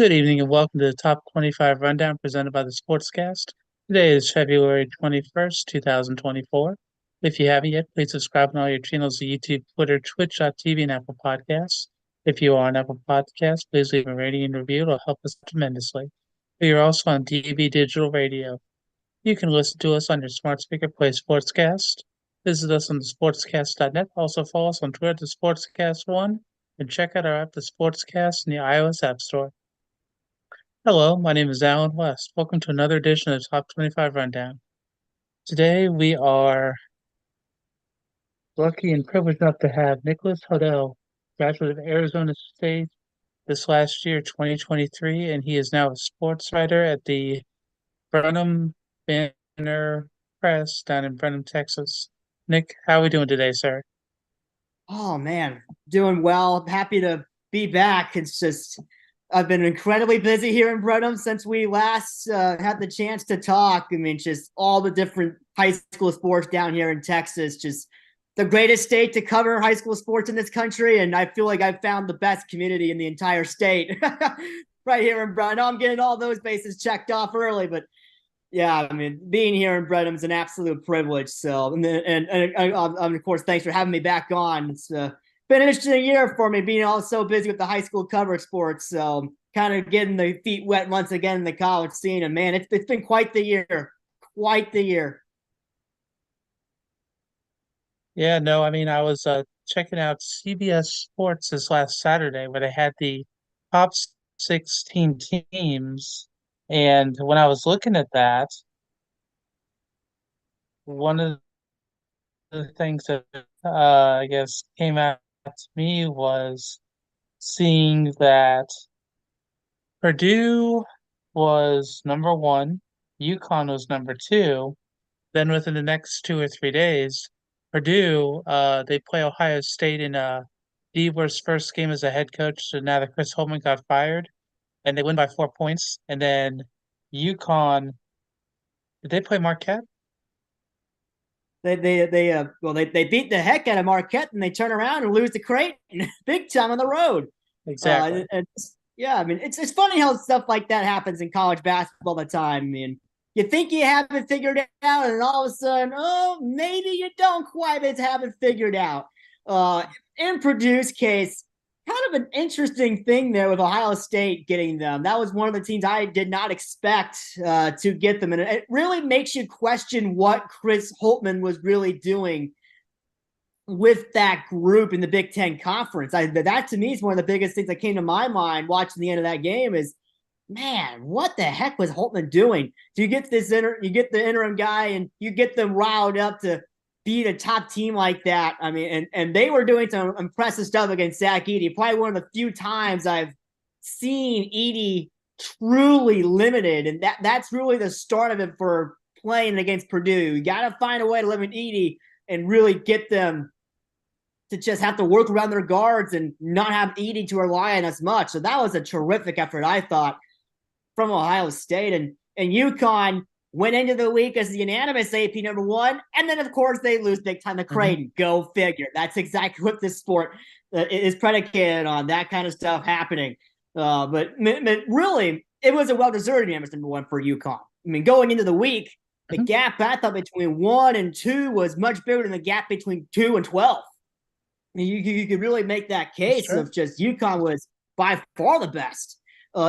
Good evening and welcome to the Top 25 Rundown presented by the Sportscast. Today is February 21st, 2024. If you haven't yet, please subscribe on all your channels: YouTube, Twitter, Twitch.tv, and Apple Podcasts. If you are on Apple Podcasts, please leave a rating and review. It'll help us tremendously. We are also on DB Digital Radio. You can listen to us on your smart speaker, play Sportscast. Visit us on the sportscast.net. Also follow us on Twitter, the Sportscast1, and check out our app, the Sportscast, in the iOS App Store. Hello, my name is Alan West. Welcome to another edition of the Top 25 Rundown. Today we are lucky and privileged enough to have Nicholas Hodell, graduate of Arizona State this last year, 2023, and he is now a sports writer at the Brenham Banner Press down in Brenham, Texas. Nick, how are we doing today, sir? Oh man, doing well. Happy to be back. It's just I've been incredibly busy here in Brenham since we last had the chance to talk. I mean, just all the different high school sports down here in Texas. Just the greatest state to cover high school sports in this country, and I feel like I've found the best community in the entire state right here in Brenham. I know I'm getting all those bases checked off early, but yeah, I mean, being here in Brenham is an absolute privilege. So, and of course, thanks for having me back on. It's been an interesting year for me, being all so busy with the high school coverage sports. So, kind of getting the feet wet once again in the college scene. And man, it's been quite the year, quite the year. Yeah, no, I mean, I was checking out CBS Sports this last Saturday where they had the top 16 teams. And when I was looking at that, one of the things that I guess came out to me was seeing that Purdue was number one, UConn was number two. Then within the next 2 or 3 days, Purdue, they play Ohio State in Deaver's first game as a head coach. So now that Chris Holtman got fired, and they win by 4 points. And then UConn, did they play Marquette? They beat the heck out of Marquette and they turn around and lose to Creighton big time on the road. Exactly. Yeah, I mean, it's funny how stuff like that happens in college basketball all the time. I mean, you think you have it figured out, and all of a sudden, oh, maybe you don't quite have it figured out. Uh, in Purdue's case, kind of an interesting thing there with Ohio State getting them. That was one of the teams I did not expect to get them, and it really makes you question what Chris Holtman was really doing with that group in the Big Ten Conference. That to me is one of the biggest things that came to my mind watching the end of that game is, man, what the heck was Holtman doing? Do you get you get the interim guy and you get them riled up to beat a top team like that? I mean, and they were doing some impressive stuff against Zach Edey. Probably one of the few times I've seen Edey truly limited, and that's really the start of it for playing against Purdue. You got to find a way to limit Edey and really get them to just have to work around their guards and not have Edey to rely on as much. So that was a terrific effort, I thought, from Ohio State. And UConn went into the week as the unanimous AP number one. And then, of course, they lose big time to Creighton. Mm-hmm. Go figure. That's exactly what this sport is predicated on, that kind of stuff happening. But really, it was a well-deserved unanimous number one for UConn. I mean, going into the week, the gap I thought between 1 and 2 was much bigger than the gap between 2 and 12. You could really make that case of just UConn was by far the best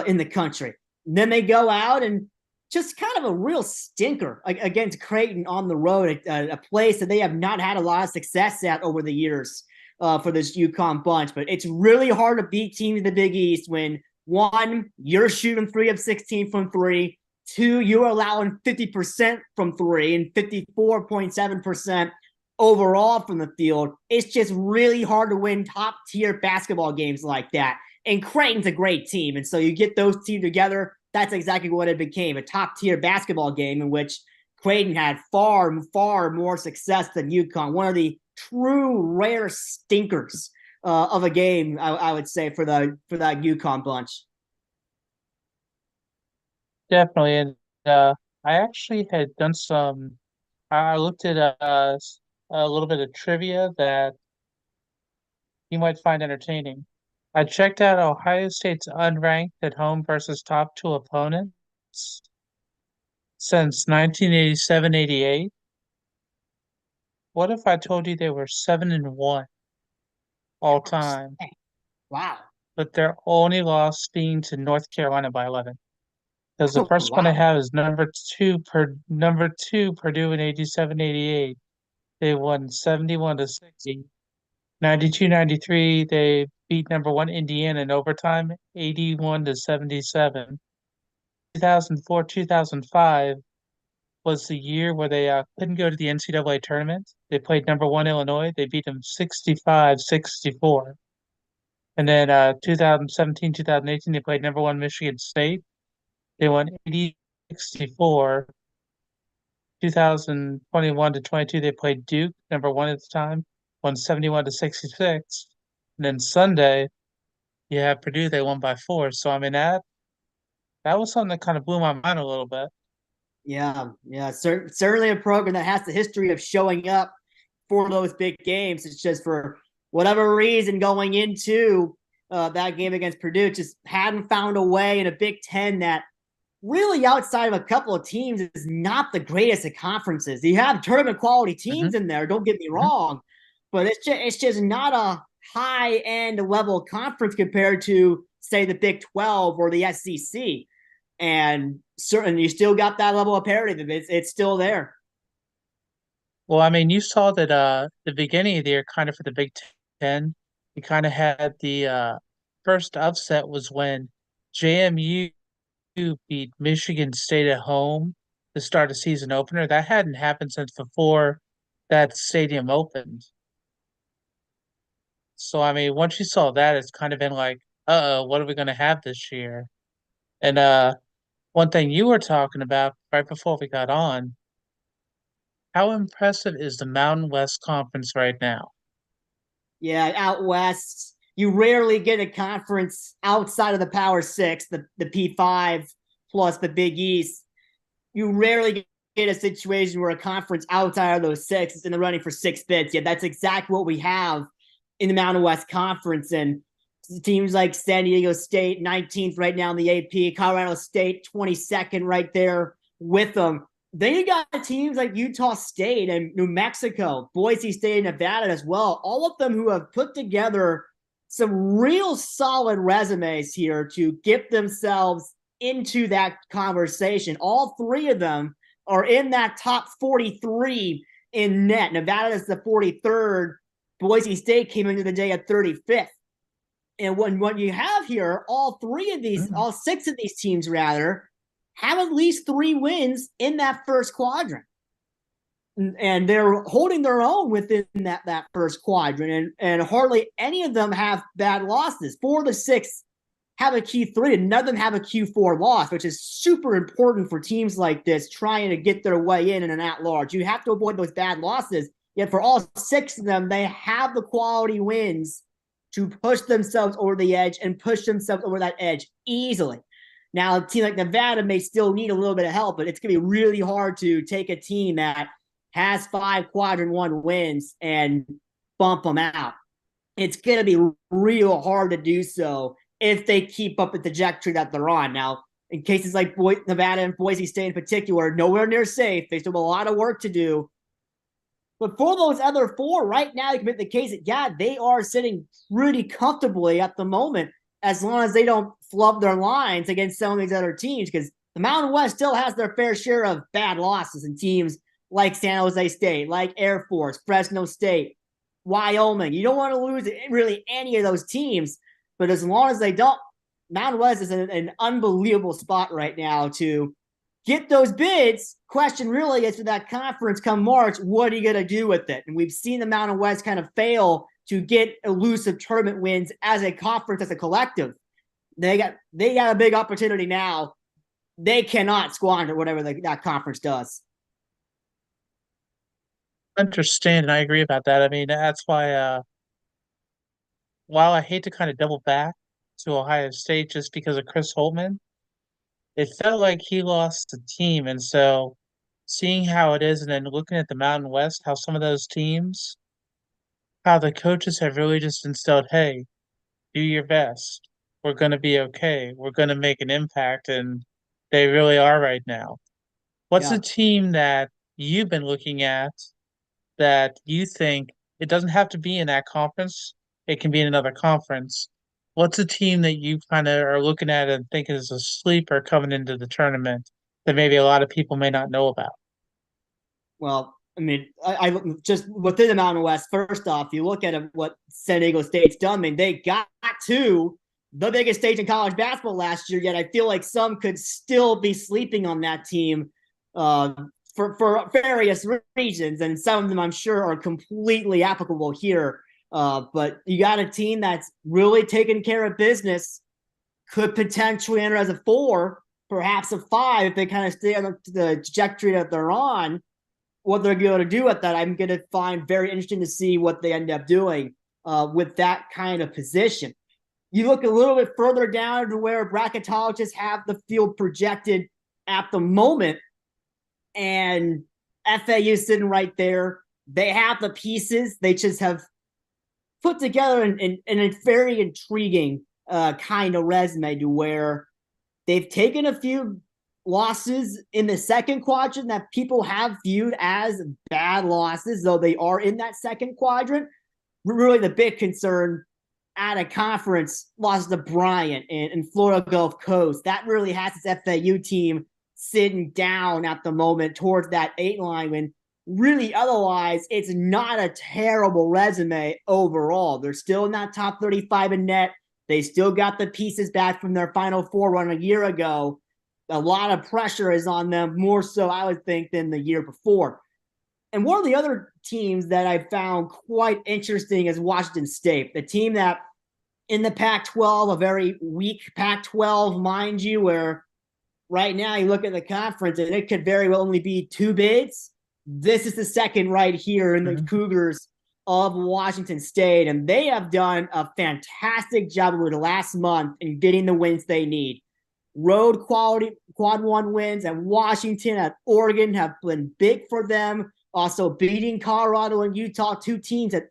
in the country. And then they go out and just kind of a real stinker against Creighton on the road, a place that they have not had a lot of success at over the years for this UConn bunch. But it's really hard to beat teams in the Big East when, one, you're shooting 3 of 16 from three, two, you're allowing 50% from three and 54.7% overall from the field. It's just really hard to win top tier basketball games like that. And Creighton's a great team. And so you get those two together, that's exactly what it became, a top tier basketball game in which Creighton had far, far more success than UConn. One of the true rare stinkers of a game, I would say, for that UConn bunch. Definitely. And I actually had done some, I looked at a little bit of trivia that you might find entertaining. I checked out Ohio State's unranked at home versus top two opponents since 1987-88. What if I told you they were 7-1 They all were time, wow. but their only loss being to North Carolina by 11? Because the Oh, first one I wow. have is number two Purdue in 87-88. They won 71 to 60. 92-93, they beat number one Indiana in overtime, 81 to 77. 2004, 2005 was the year where they couldn't go to the NCAA tournament. They played number one Illinois. They beat them 65-64. And then 2017, 2018, they played number one Michigan State. They won 80-64. 2021 to 22, they played Duke, number one at the time, won 71 to 66. And then Sunday, you have Purdue, they won by four. So I mean that was something that kind of blew my mind a little bit. Yeah, yeah, certainly a program that has the history of showing up for those big games. It's just for whatever reason going into that game against Purdue, just hadn't found a way in a Big Ten that really outside of a couple of teams is not the greatest at conferences. You have tournament quality Hmm. teams in there, don't get me Hmm. wrong, but it's just not a high end level conference compared to say the Big 12 or the SEC. And certainly you still got that level of parity. It's still there. Well, I mean, you saw that the beginning of the year, kind of for the Big Ten, you kind of had the first upset was when JMU beat Michigan State at home to start a season opener. That hadn't happened since before that stadium opened. So I mean, once you saw that, it's kind of been like, uh-oh, what are we gonna have this year? And one thing you were talking about right before we got on, how impressive is the Mountain West Conference right now? Yeah, out west, you rarely get a conference outside of the Power Six, the P5 plus the Big East. You rarely get a situation where a conference outside of those six is in the running for six bids. Yeah, that's exactly what we have in the Mountain West Conference. And teams like San Diego State, 19th right now in the AP, Colorado State, 22nd right there with them. Then you got teams like Utah State and New Mexico, Boise State, and Nevada as well. All of them who have put together some real solid resumes here to get themselves into that conversation. All three of them are in that top 43 in net. Nevada is the 43rd. Boise State came into the day at 35th. And what you have here, Mm. all six of these teams rather, have at least three wins in that first quadrant. And they're holding their own within that first quadrant. And hardly any of them have bad losses. Four of the six have a Q3, and none of them have a Q4 loss, which is super important for teams like this trying to get their way in an at-large. You have to avoid those bad losses. Yet for all six of them, they have the quality wins to push themselves over the edge and push themselves over that edge easily. Now, a team like Nevada may still need a little bit of help, but it's going to be really hard to take a team that has five quadrant one wins and bump them out. It's going to be real hard to do so if they keep up the trajectory that they're on. Now, in cases like Nevada and Boise State in particular, nowhere near safe. They still have a lot of work to do. But for those other four, right now, you can make the case that, yeah, they are sitting pretty comfortably at the moment as long as they don't flub their lines against some of these other teams, because the Mountain West still has their fair share of bad losses in teams like San Jose State, like Air Force, Fresno State, Wyoming. You don't want to lose really any of those teams, but as long as they don't, Mountain West is in an unbelievable spot right now to get those bids. Question really is for that conference come March, what are you going to do with it? And we've seen the Mountain West kind of fail to get elusive tournament wins as a conference, as a collective. They got a big opportunity now. They cannot squander whatever that conference does. Understand, and I agree about that. I mean, that's why while I hate to kind of double back to Ohio State just because of Chris Holtman, it felt like he lost the team. And so seeing how it is and then looking at the Mountain West, how some of those teams, how the coaches have really just instilled, hey, do your best. We're going to be okay. We're going to make an impact. And they really are right now. What's a Yeah. team that you've been looking at that you think it doesn't have to be in that conference? It can be in another conference. What's a team that you kind of are looking at and think is a sleeper coming into the tournament that maybe a lot of people may not know about? Well, I mean, I just within the Mountain West. First off, you look at what San Diego State's done. I mean, they got to the biggest stage in college basketball last year. Yet I feel like some could still be sleeping on that team uh, for various reasons, and some of them I'm sure are completely applicable here. But you got a team that's really taking care of business. Could potentially enter as a 4, perhaps a 5 if they kind of stay on the trajectory that they're on. What they're going to do with that, I'm going to find very interesting to see what they end up doing with that kind of position. You look a little bit further down to where bracketologists have the field projected at the moment, and FAU sitting right there. They have the pieces. They just have put together in a very intriguing kind of resume to where they've taken a few losses in the second quadrant that people have viewed as bad losses, though they are in that second quadrant. Really, the big concern at a conference loss to Bryant and Florida Gulf Coast. That really has its FAU team sitting down at the moment towards that 8 line when really otherwise it's not a terrible resume overall. They're still in that top 35 in net. They still got the pieces back from their Final Four run a year ago. A lot of pressure is on them, more so I would think than the year before. And one of the other teams that I found quite interesting is Washington State, the team that in the Pac-12, a very weak Pac-12, mind you, where right now you look at the conference and it could very well only be 2 bids. This is the second right here in the Mhm. Cougars of Washington State, and they have done a fantastic job over the last month in getting the wins they need. Road quality quad 1 wins at Washington, at Oregon have been big for them. Also beating Colorado and Utah, 2 teams that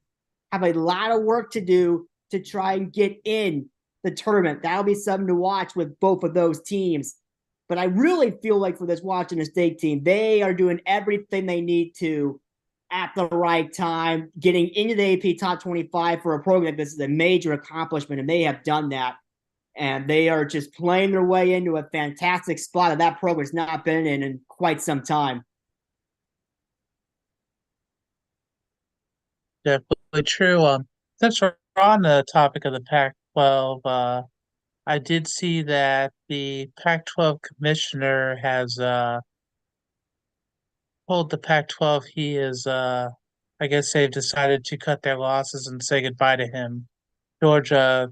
have a lot of work to do to try and get in the tournament. That'll be something to watch with both of those teams. But I really feel like for this Washington State team, they are doing everything they need to at the right time. Getting into the AP Top 25 for a program like this is a major accomplishment, and they have done that. And they are just playing their way into a fantastic spot that program's not been in quite some time. Definitely true. Since we're on the topic of the Pac-12, I did see that the Pac-12 commissioner has told the Pac-12 he is I guess they've decided to cut their losses and say goodbye to him. Georgia,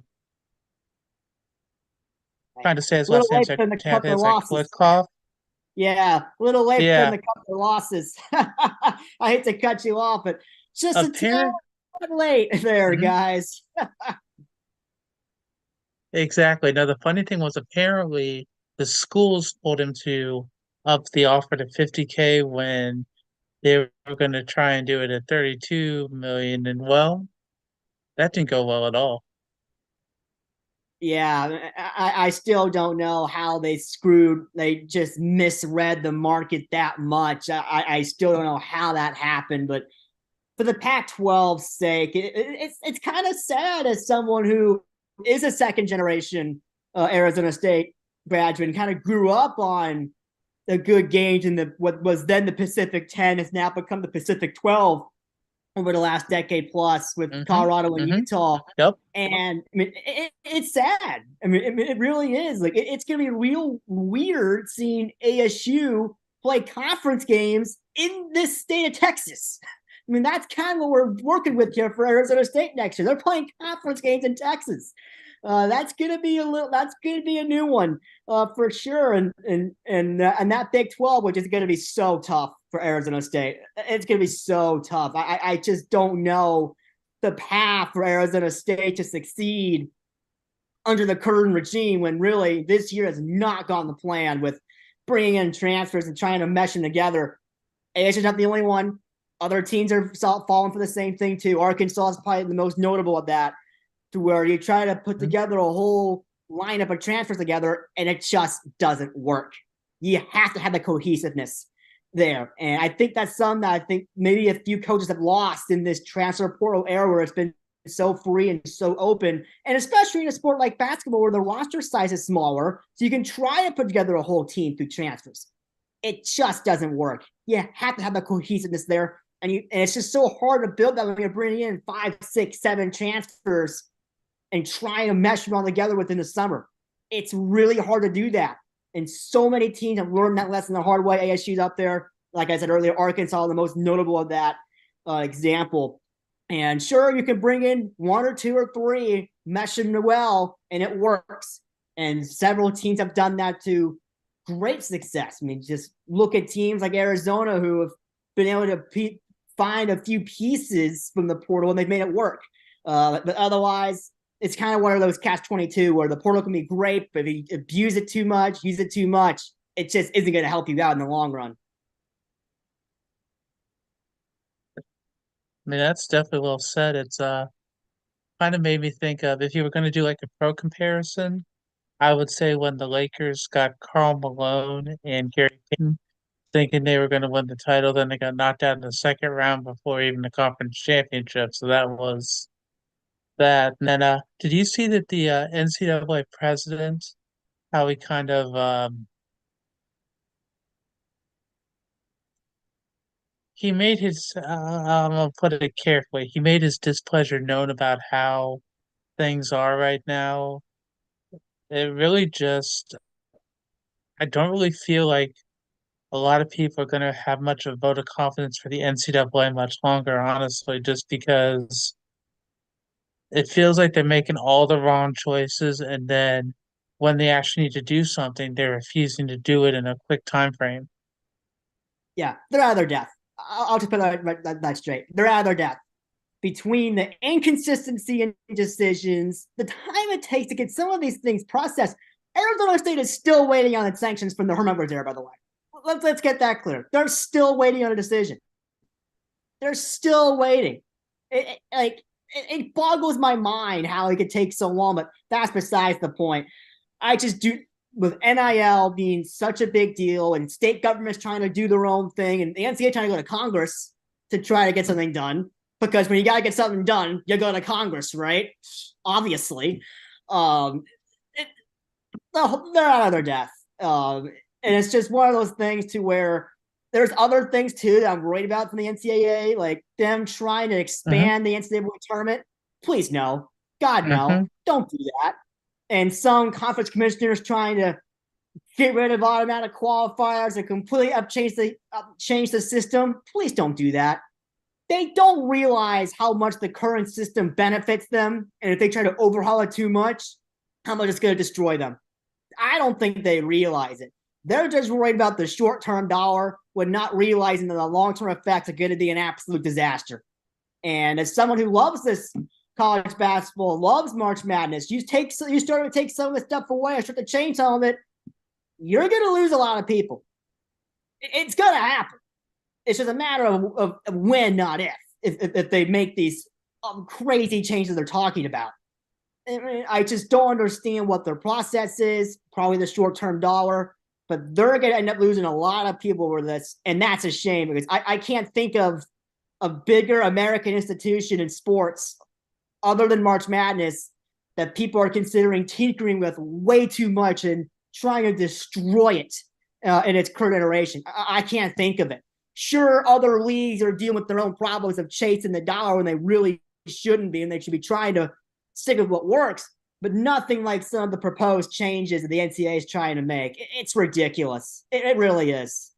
Right. trying to say his A little last name, late so for them to I cut think their it's like losses. Glitkoff. Yeah, a little late for them Yeah. to cut their losses. I hate to cut you off, but just a tad Apparent late there, Mhm. guys. Exactly. Now the funny thing was apparently the schools told him to up the offer to 50K when they were going to try and do it at 32 million, and well, that didn't go well at all. Yeah, I still don't know how they just misread the market that much. I still don't know how that happened, but for the Pac-12's sake, it's kind of sad as someone who is a second generation Arizona State graduate and kind of grew up on the good games in the what was then the Pacific 10 has now become the Pacific 12 over the last decade plus with Mm-hmm. Colorado and Mm-hmm. Utah. Yep. And I mean, it's sad. I mean, it really is. Like, it's going to be real weird seeing ASU play conference games in this state of Texas. I mean, that's kind of what we're working with here for Arizona State next year. They're playing conference games in Texas. That's gonna be a little. That's gonna be a new one for sure. And that Big 12, which is gonna be so tough for Arizona State. It's gonna be so tough. I just don't know the path for Arizona State to succeed under the current regime when really this year has not gone the plan with bringing in transfers and trying to mesh them together. ASU's not the only one. Other teams are falling for the same thing too. Arkansas is probably the most notable of that. to where you try to put Mhm. together a whole lineup of transfers together and it just doesn't work. You have to have the cohesiveness there. And I think that's something that I think maybe a few coaches have lost in this transfer portal era where it's been so free and so open. And especially in a sport like basketball where the roster size is smaller, so you can try to put together a whole team through transfers. It just doesn't work. You have to have the cohesiveness there. And it's just so hard to build that when you're bringing in 5, 6, 7 transfers and trying to mesh them all together within the summer. It's really hard to do that. And so many teams have learned that lesson the hard way. ASU's up there. Like I said earlier, Arkansas, the most notable of that example. And sure, you can bring in 1 or 2 or 3, mesh them well, and it works. And several teams have done that to great success. I mean, just look at teams like Arizona who have been able to find a few pieces from the portal and they've made it work. But otherwise, it's kind of one of those catch-22 where the portal can be great, but if you abuse it too much, use it too much, it just isn't going to help you out in the long run. I mean, that's definitely well said. It's kind of made me think of if you were going to do like a pro comparison, I would say when the Lakers got Karl Malone and Gary Payton, thinking they were going to win the title, then they got knocked out in the second round before even the conference championship. So that was that. And then, did you see that the NCAA president, how he kind of he made his I'm gonna put it carefully. He made his displeasure known about how things are right now. It really just I don't really feel like a lot of people are going to have much of a vote of confidence for the NCAA much longer, honestly, just because it feels like they're making all the wrong choices, and then when they actually need to do something, they're refusing to do it in a quick time frame. Yeah, they're out of their depth. I'll just put that straight. They're out of their depth. Between the inconsistency in decisions, the time it takes to get some of these things processed, Arizona State is still waiting on its sanctions from the Herm Edwards era, by the way. Let's get that clear. They're still waiting on a decision. They're still waiting. It boggles my mind how it could take so long, but that's besides the point. I just do with NIL being such a big deal and state governments trying to do their own thing and the NCAA trying to go to Congress to try to get something done. Because when you gotta get something done, you go to Congress, right? Obviously. Um it, they're out of their depth. And it's just one of those things to where there's other things too that I'm worried about from the NCAA, like them trying to Hmm. expand the NCAA tournament. Please no. God no. Hmm. Don't do that. And some conference commissioners trying to get rid of automatic qualifiers and completely change the system. Please don't do that. They don't realize how much the current system benefits them, and if they try to overhaul it too much, how much it's going to destroy them. I don't think they realize it. They're just worried about the short-term dollar, when not realizing that the long-term effects are going to be an absolute disaster. And as someone who loves this college basketball, loves March Madness, you start to take some of the stuff away, or start to change some of it, you're going to lose a lot of people. It's going to happen. It's just a matter of when, not if they make these crazy changes they're talking about. I mean, I just don't understand what their process is. Probably the short-term dollar, but they're going to end up losing a lot of people over this, and that's a shame because I can't think of a bigger American institution in sports other than March Madness that people are considering tinkering with way too much and trying to destroy it in its current iteration. I can't think of it. Sure, other leagues are dealing with their own problems of chasing the dollar when they really shouldn't be, and they should be trying to stick with what works, but nothing like some of the proposed changes that the NCAA is trying to make. It's ridiculous. It really is.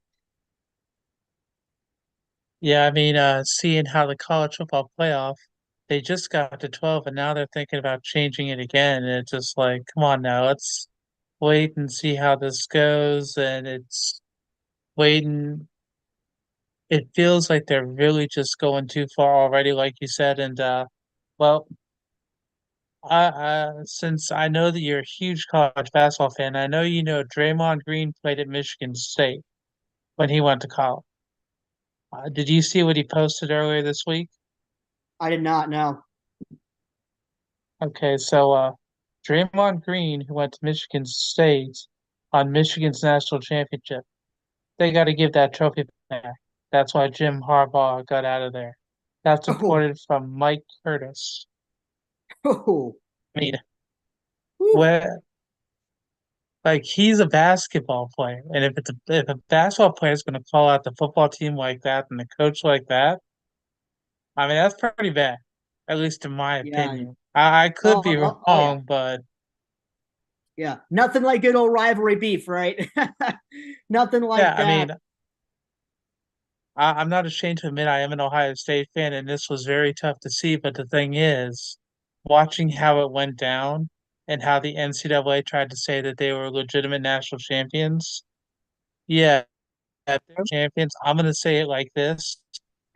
Yeah, I mean, seeing how the college football playoff, they just got to 12 and now they're thinking about changing it again. And it's just like, come on now, let's wait and see how this goes. And it's waiting. It feels like they're really just going too far already, like you said. And well, since I know that you're a huge college basketball fan, I know you know Draymond Green played at Michigan State when he went to college. Did you see what he posted earlier this week? I did not know. Okay, so Draymond Green, who went to Michigan State on Michigan's national championship, they got to give that trophy back. That's why Jim Harbaugh got out of there. That's Oh, reported from Mike Curtis. oh, I mean, whew. where like he's a basketball player, and if a basketball player is going to call out the football team like that and the coach like that, I mean that's pretty bad, at least in my Yeah. opinion. I could be Oh, yeah. wrong, but Yeah. Nothing like good old rivalry beef, right? Nothing yeah, like I that. mean I'm not ashamed to admit I am an Ohio State fan, and this was very tough to see. But the thing is, watching how it went down and how the NCAA tried to say that they were legitimate national champions, yeah, if they're champions, I'm going to say it like this.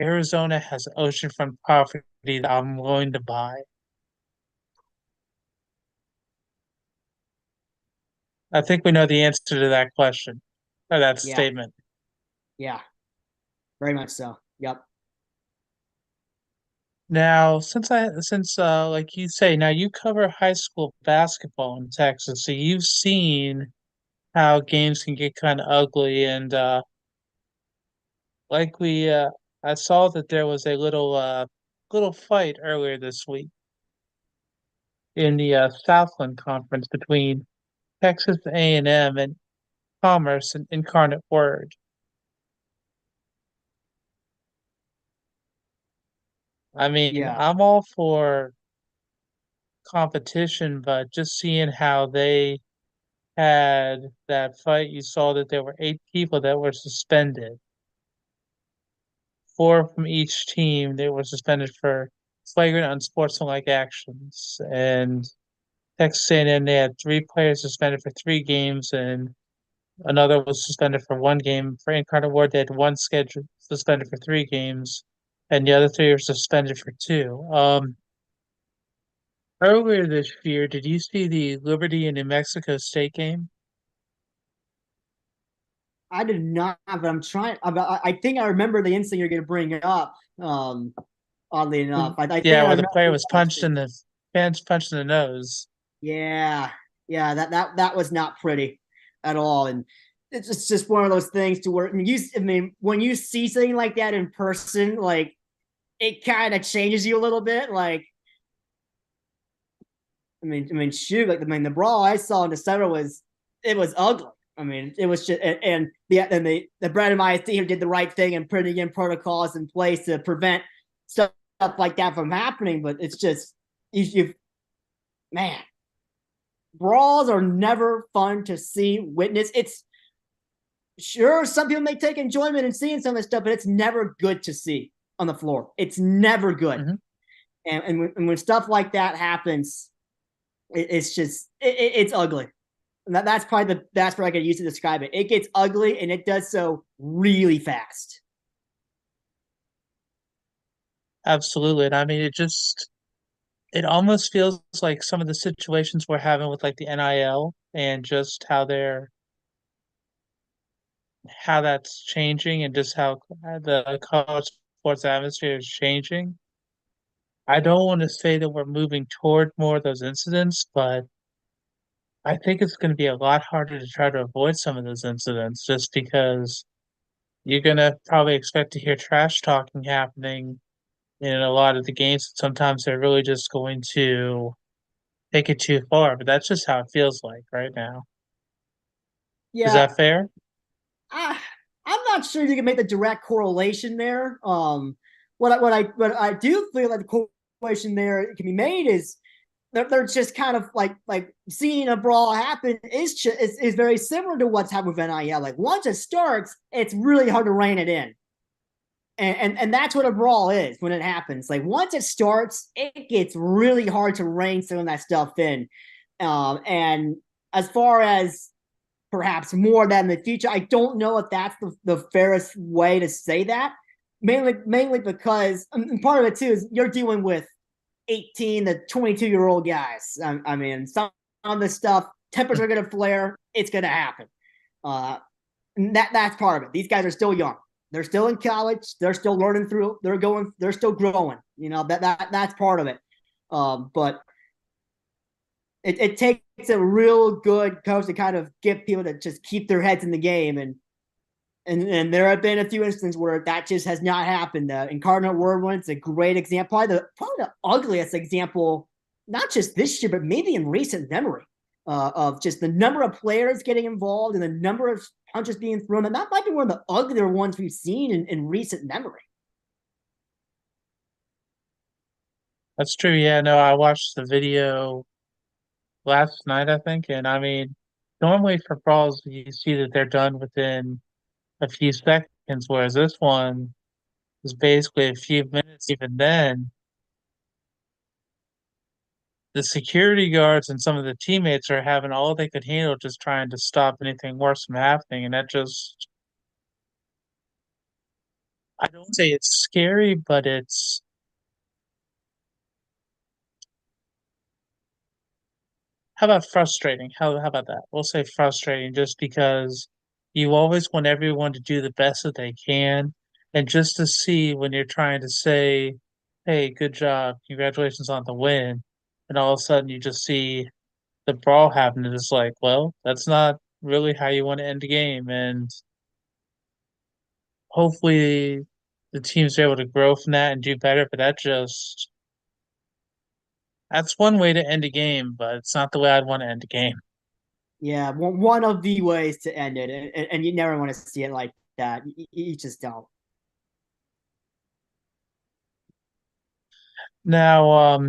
Arizona has oceanfront property that I'm willing to buy. I think we know the answer to that question or that Yeah. statement. Yeah. Very much so. Yep. Now, since like you say, now you cover high school basketball in Texas, so you've seen how games can get kind of ugly and like we I saw that there was a little fight earlier this week in the Southland Conference between Texas A&M and Commerce and Incarnate Word. I mean, Yeah. I'm all for competition, but just seeing how they had that fight, you saw that there were 8 people that were suspended. 4 from each team, they were suspended for flagrant unsportsmanlike actions. And Texas A&M, they had 3 players suspended for 3 games, and another was suspended for 1 game. For Incarnate Word, they had one scheduled suspended for 3 games, and the other 3 were suspended for 2. Earlier this year, did you see the Liberty and New Mexico State game? I did not, but I'm trying. I think I remember the incident you're going to bring up. Oddly enough, I think Yeah, I where the remember player was punched watching. in the fans punched in the nose. Yeah, yeah, that was not pretty at all, and it's just one of those things to where I mean, when you see something like that in person, like it kind of changes you a little bit. Like, shoot, like the brawl I saw in December was it was ugly. I mean, it was just and the Brandon ISD did the right thing and putting in protocols in place to prevent stuff like that from happening. But it's just you man, brawls are never fun to see, witness. It's sure some people may take enjoyment in seeing some of this stuff, but it's never good to see on the floor. It's never good. Hmm. And when stuff like that happens, it's just it's ugly. And that's probably the best word I could use to describe it. It gets ugly and it does so really fast. Absolutely. And I mean, it almost feels like some of the situations we're having with like the NIL and just how that's changing and just how the college sports atmosphere is changing. I don't want to say that we're moving toward more of those incidents, but I think it's going to be a lot harder to try to avoid some of those incidents just because you're going to probably expect to hear trash talking happening in a lot of the games. Sometimes they're really just going to take it too far, but that's just how it feels like right now. Is Yeah, that fair? I, I'm not sure you can make the direct correlation there. What I do feel like the correlation there can be made is they're just kind of like seeing a brawl happen is very similar to what's happened with NIL. Like once it starts, it's really hard to rein it in. And that's what a brawl is when it happens. Like once it starts, it gets really hard to rein some of that stuff in. And as far as perhaps more than the future, I don't know if that's the fairest way to say that. Mainly because and part of it too is you're dealing with 18 to 22-year-old guys. I mean, some of the stuff, tempers are going to flare. It's going to happen. Uh, that's part of it. These guys are still young. They're still in college. They're still learning through. They're still growing. You know that's part of it. But it takes a real good coach to kind of get people to just keep their heads in the game. And there have been a few instances where that just has not happened. And Cardinal Whirlwind's a great example, probably the ugliest example, not just this year, but maybe in recent memory, of just the number of players getting involved and the number of punches being thrown. And that might be one of the uglier ones we've seen in recent memory. That's true. Yeah, no, I watched the video last night, I think, and I mean, normally for brawls, you see that they're done within a few seconds, whereas this one is basically a few minutes. Even then, the security guards and some of the teammates are having all they could handle just trying to stop anything worse from happening. And that just, I don't say it's scary, but it's, how about frustrating? How about that? We'll say frustrating just because you always want everyone to do the best that they can. And just to see when you're trying to say, hey, good job, congratulations on the win. And all of a sudden you just see the brawl happen. And it's like, well, that's not really how you want to end the game. And hopefully the teams are able to grow from that and do better. But that's one way to end a game, but it's not the way I'd want to end a game. Yeah, one of the ways to end it, and you never want to see it like that. You just don't. Now,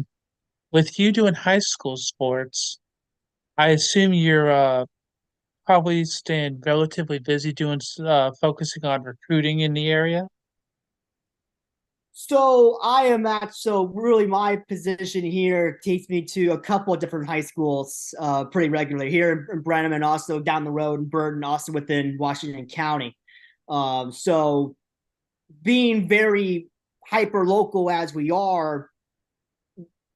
with you doing high school sports, I assume you're probably staying relatively busy doing focusing on recruiting in the area. So I am at so really my position here takes me to a couple of different high schools pretty regularly here in Brenham and also down the road in Burton, also within Washington County. So being very hyper local as we are,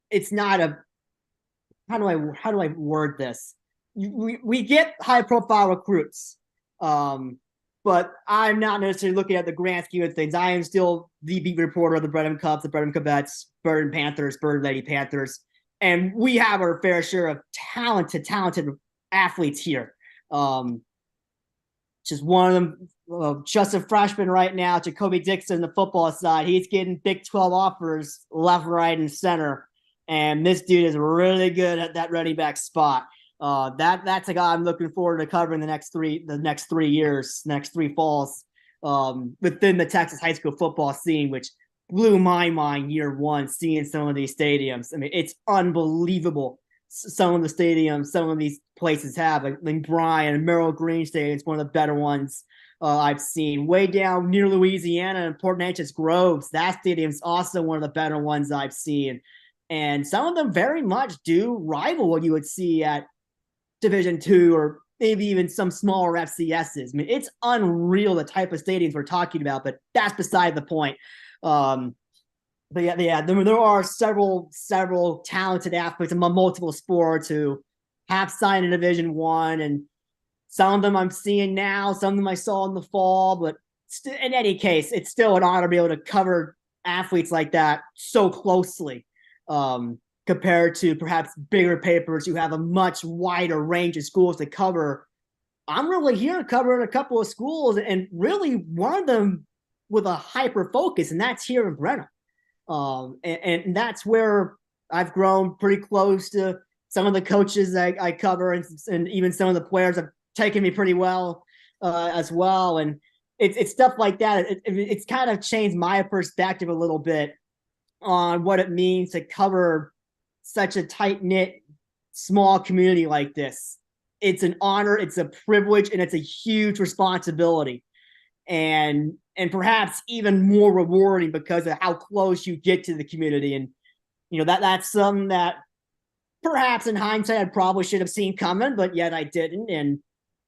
it's not a how do I word this? We get high profile recruits, but I'm not necessarily looking at the grand scheme of things. I am still the beat reporter of the Brenham Cubs, the Brenham Cavettes, Burton Panthers, Burton Lady Panthers, and we have our fair share of talented athletes here. Just one of them, just a freshman right now, Jacoby Dixon, the football side. He's getting Big 12 offers left, right, and center. And this dude is really good at that running back spot. That's a guy I'm looking forward to covering the next 3 years, next 3 falls, within the Texas high school football scene, which blew my mind year one, seeing some of these stadiums. I mean, it's unbelievable. Some of the stadiums, some of these places have, like Bryan and Merrill Green Stadium. It's one of the better ones I've seen. Way down near Louisiana in Port Neches Groves, that stadium's also one of the better ones I've seen. And some of them very much do rival what you would see at Division II or maybe even some smaller FCSs. I mean, it's unreal the type of stadiums we're talking about, but that's beside the point. But yeah, there are several talented athletes among multiple sports who have signed in Division I, and some of them I'm seeing now, some of them I saw in the fall. But in any case, it's still an honor to be able to cover athletes like that so closely, compared to perhaps bigger papers who have a much wider range of schools to cover. I'm really here covering a couple of schools, and really one of them with a hyper focus, and that's here in Brenham. And that's where I've grown pretty close to some of the coaches I cover, and even some of the players have taken me pretty well as well. And it's stuff like that. It's kind of changed my perspective a little bit on what it means to cover such a tight knit, small community like this. It's an honor, it's a privilege, and it's a huge responsibility. And perhaps even more rewarding because of how close you get to the community. And that's something that perhaps in hindsight I probably should have seen coming, but yet I didn't. And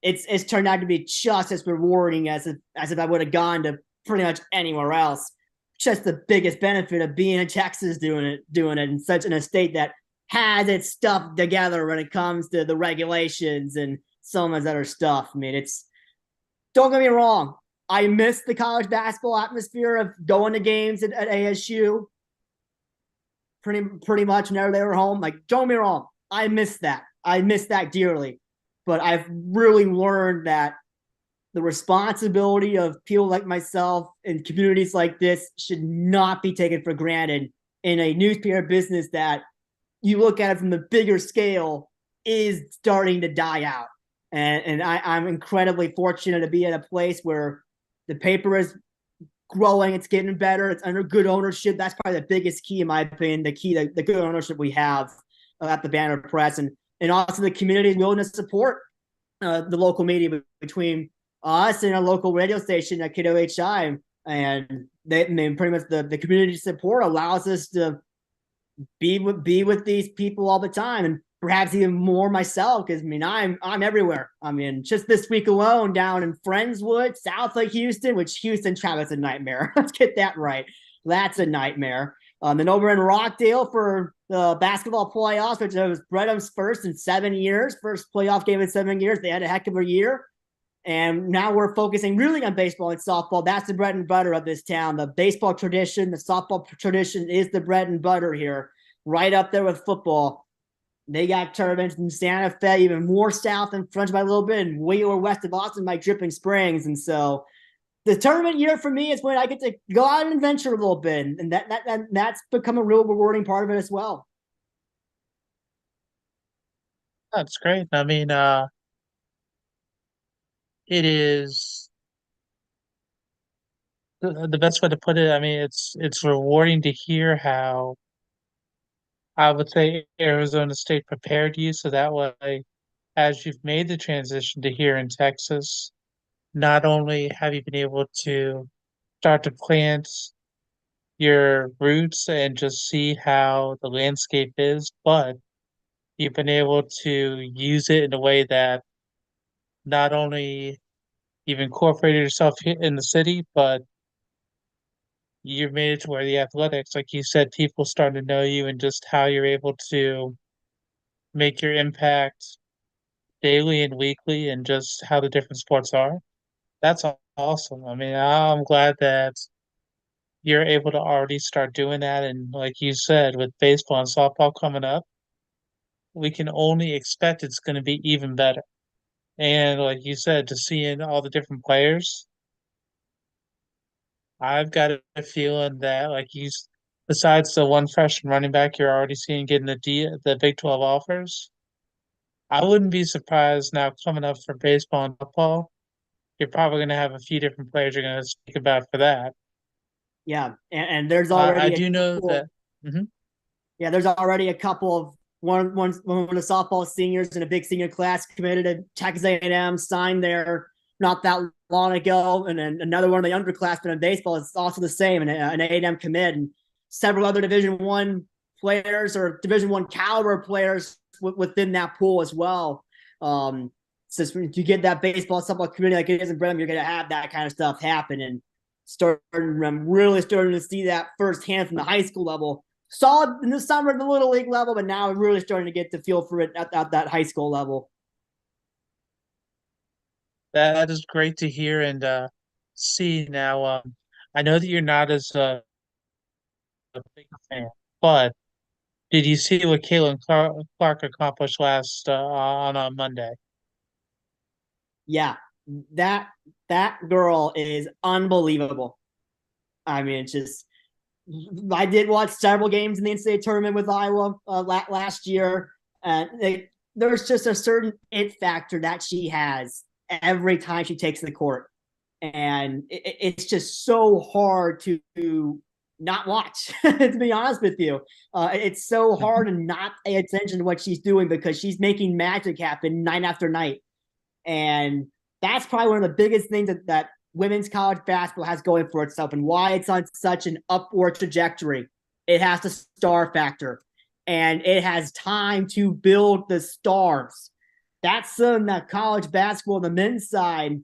it's turned out to be just as rewarding as if I would have gone to pretty much anywhere else. Just the biggest benefit of being in Texas doing it in such an estate that has its stuff together when it comes to the regulations and some of that other stuff. I mean, don't get me wrong, I miss the college basketball atmosphere of going to games at ASU. Pretty much whenever they were home. Like, don't get me wrong, I miss that. I miss that dearly. But I've really learned that the responsibility of people like myself in communities like this should not be taken for granted in a newspaper business that you look at it from the bigger scale is starting to die out. And I'm incredibly fortunate to be at a place where the paper is growing, it's getting better, it's under good ownership. That's probably the biggest key, in my opinion, the key, the good ownership we have at the Banner Press, and also the community's willing to support the local media between us and a local radio station at KOHI. And they, I mean, pretty much the community support allows us to be with these people all the time, and perhaps even more myself, because I mean I'm everywhere. I mean, just this week alone, down in Friendswood, south of Houston, which Houston traffic's a nightmare. Let's get that right. That's a nightmare. Then over in Rockdale for the basketball playoffs, which was Brenham's first in 7 years, first playoff game in 7 years. They had a heck of a year. And now we're focusing really on baseball and softball. That's the bread and butter of this town. The baseball tradition, the softball tradition is the bread and butter here, right up there with football. They got tournaments in Santa Fe, even more south and French by a little bit, and way over west of Austin by Dripping Springs. And so the tournament year for me is when I get to go out and adventure a little bit. And that's become a real rewarding part of it as well. That's great. I mean, it is the best way to put it. I mean, it's rewarding to hear how I would say Arizona State prepared you so that way, as you've made the transition to here in Texas, not only have you been able to start to plant your roots and just see how the landscape is, but you've been able to use it in a way that not only you've incorporated yourself in the city, but you've made it to where the athletics, like you said, people start to know you and just how you're able to make your impact daily and weekly and just how the different sports are. That's awesome. I mean, I'm glad that you're able to already start doing that. And like you said, with baseball and softball coming up, we can only expect it's going to be even better. And like you said, to seeing all the different players, I've got a feeling that besides the one freshman running back you're already seeing getting the Big 12 offers, I wouldn't be surprised now coming up for baseball and football. You're probably going to have a few different players you're going to speak about for that. Yeah. And there's I already a do know couple, that. Mhm. yeah, there's already a couple of one of the softball seniors in a big senior class committed to Texas A&M, signed there not that long ago, and then another one of the underclassmen in baseball is also the same, an A&M commit, and several other Division One players or Division One caliber players within that pool as well. Since you get that baseball softball community like it is in Brenham, you're going to have that kind of stuff happen, and I'm really starting to see that firsthand from the high school level. Saw it in the summer at the little league level, but now I'm really starting to get the feel for it at that high school level. That is great to hear and see now. I know that you're not as a big fan, but did you see what Clark accomplished last on Monday? Yeah, that that girl is unbelievable. I mean, it's just I did watch several games in the NCAA tournament with Iowa last year, and there's just a certain it factor that she has every time she takes the court, and it's just so hard to not watch. To be honest with you, it's so hard to not pay attention to what she's doing because she's making magic happen night after night, and that's probably one of the biggest things that women's college basketball has going for itself and why it's on such an upward trajectory. It has the star factor and it has time to build the stars. That's something that college basketball on the men's side,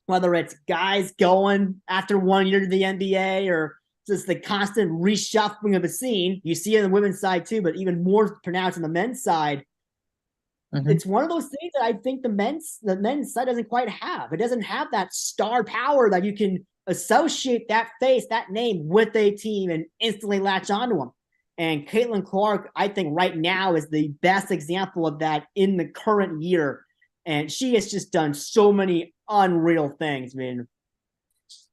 whether it's guys going after 1 year to the NBA or just the constant reshuffling of the scene, you see it on the women's side too, but even more pronounced on the men's side. Hmm. It's one of those things that I think the men's side doesn't quite have. It doesn't have that star power that you can associate that face, that name with a team and instantly latch onto them. And Caitlin Clark, I think right now is the best example of that in the current year. And she has just done so many unreal things. I mean,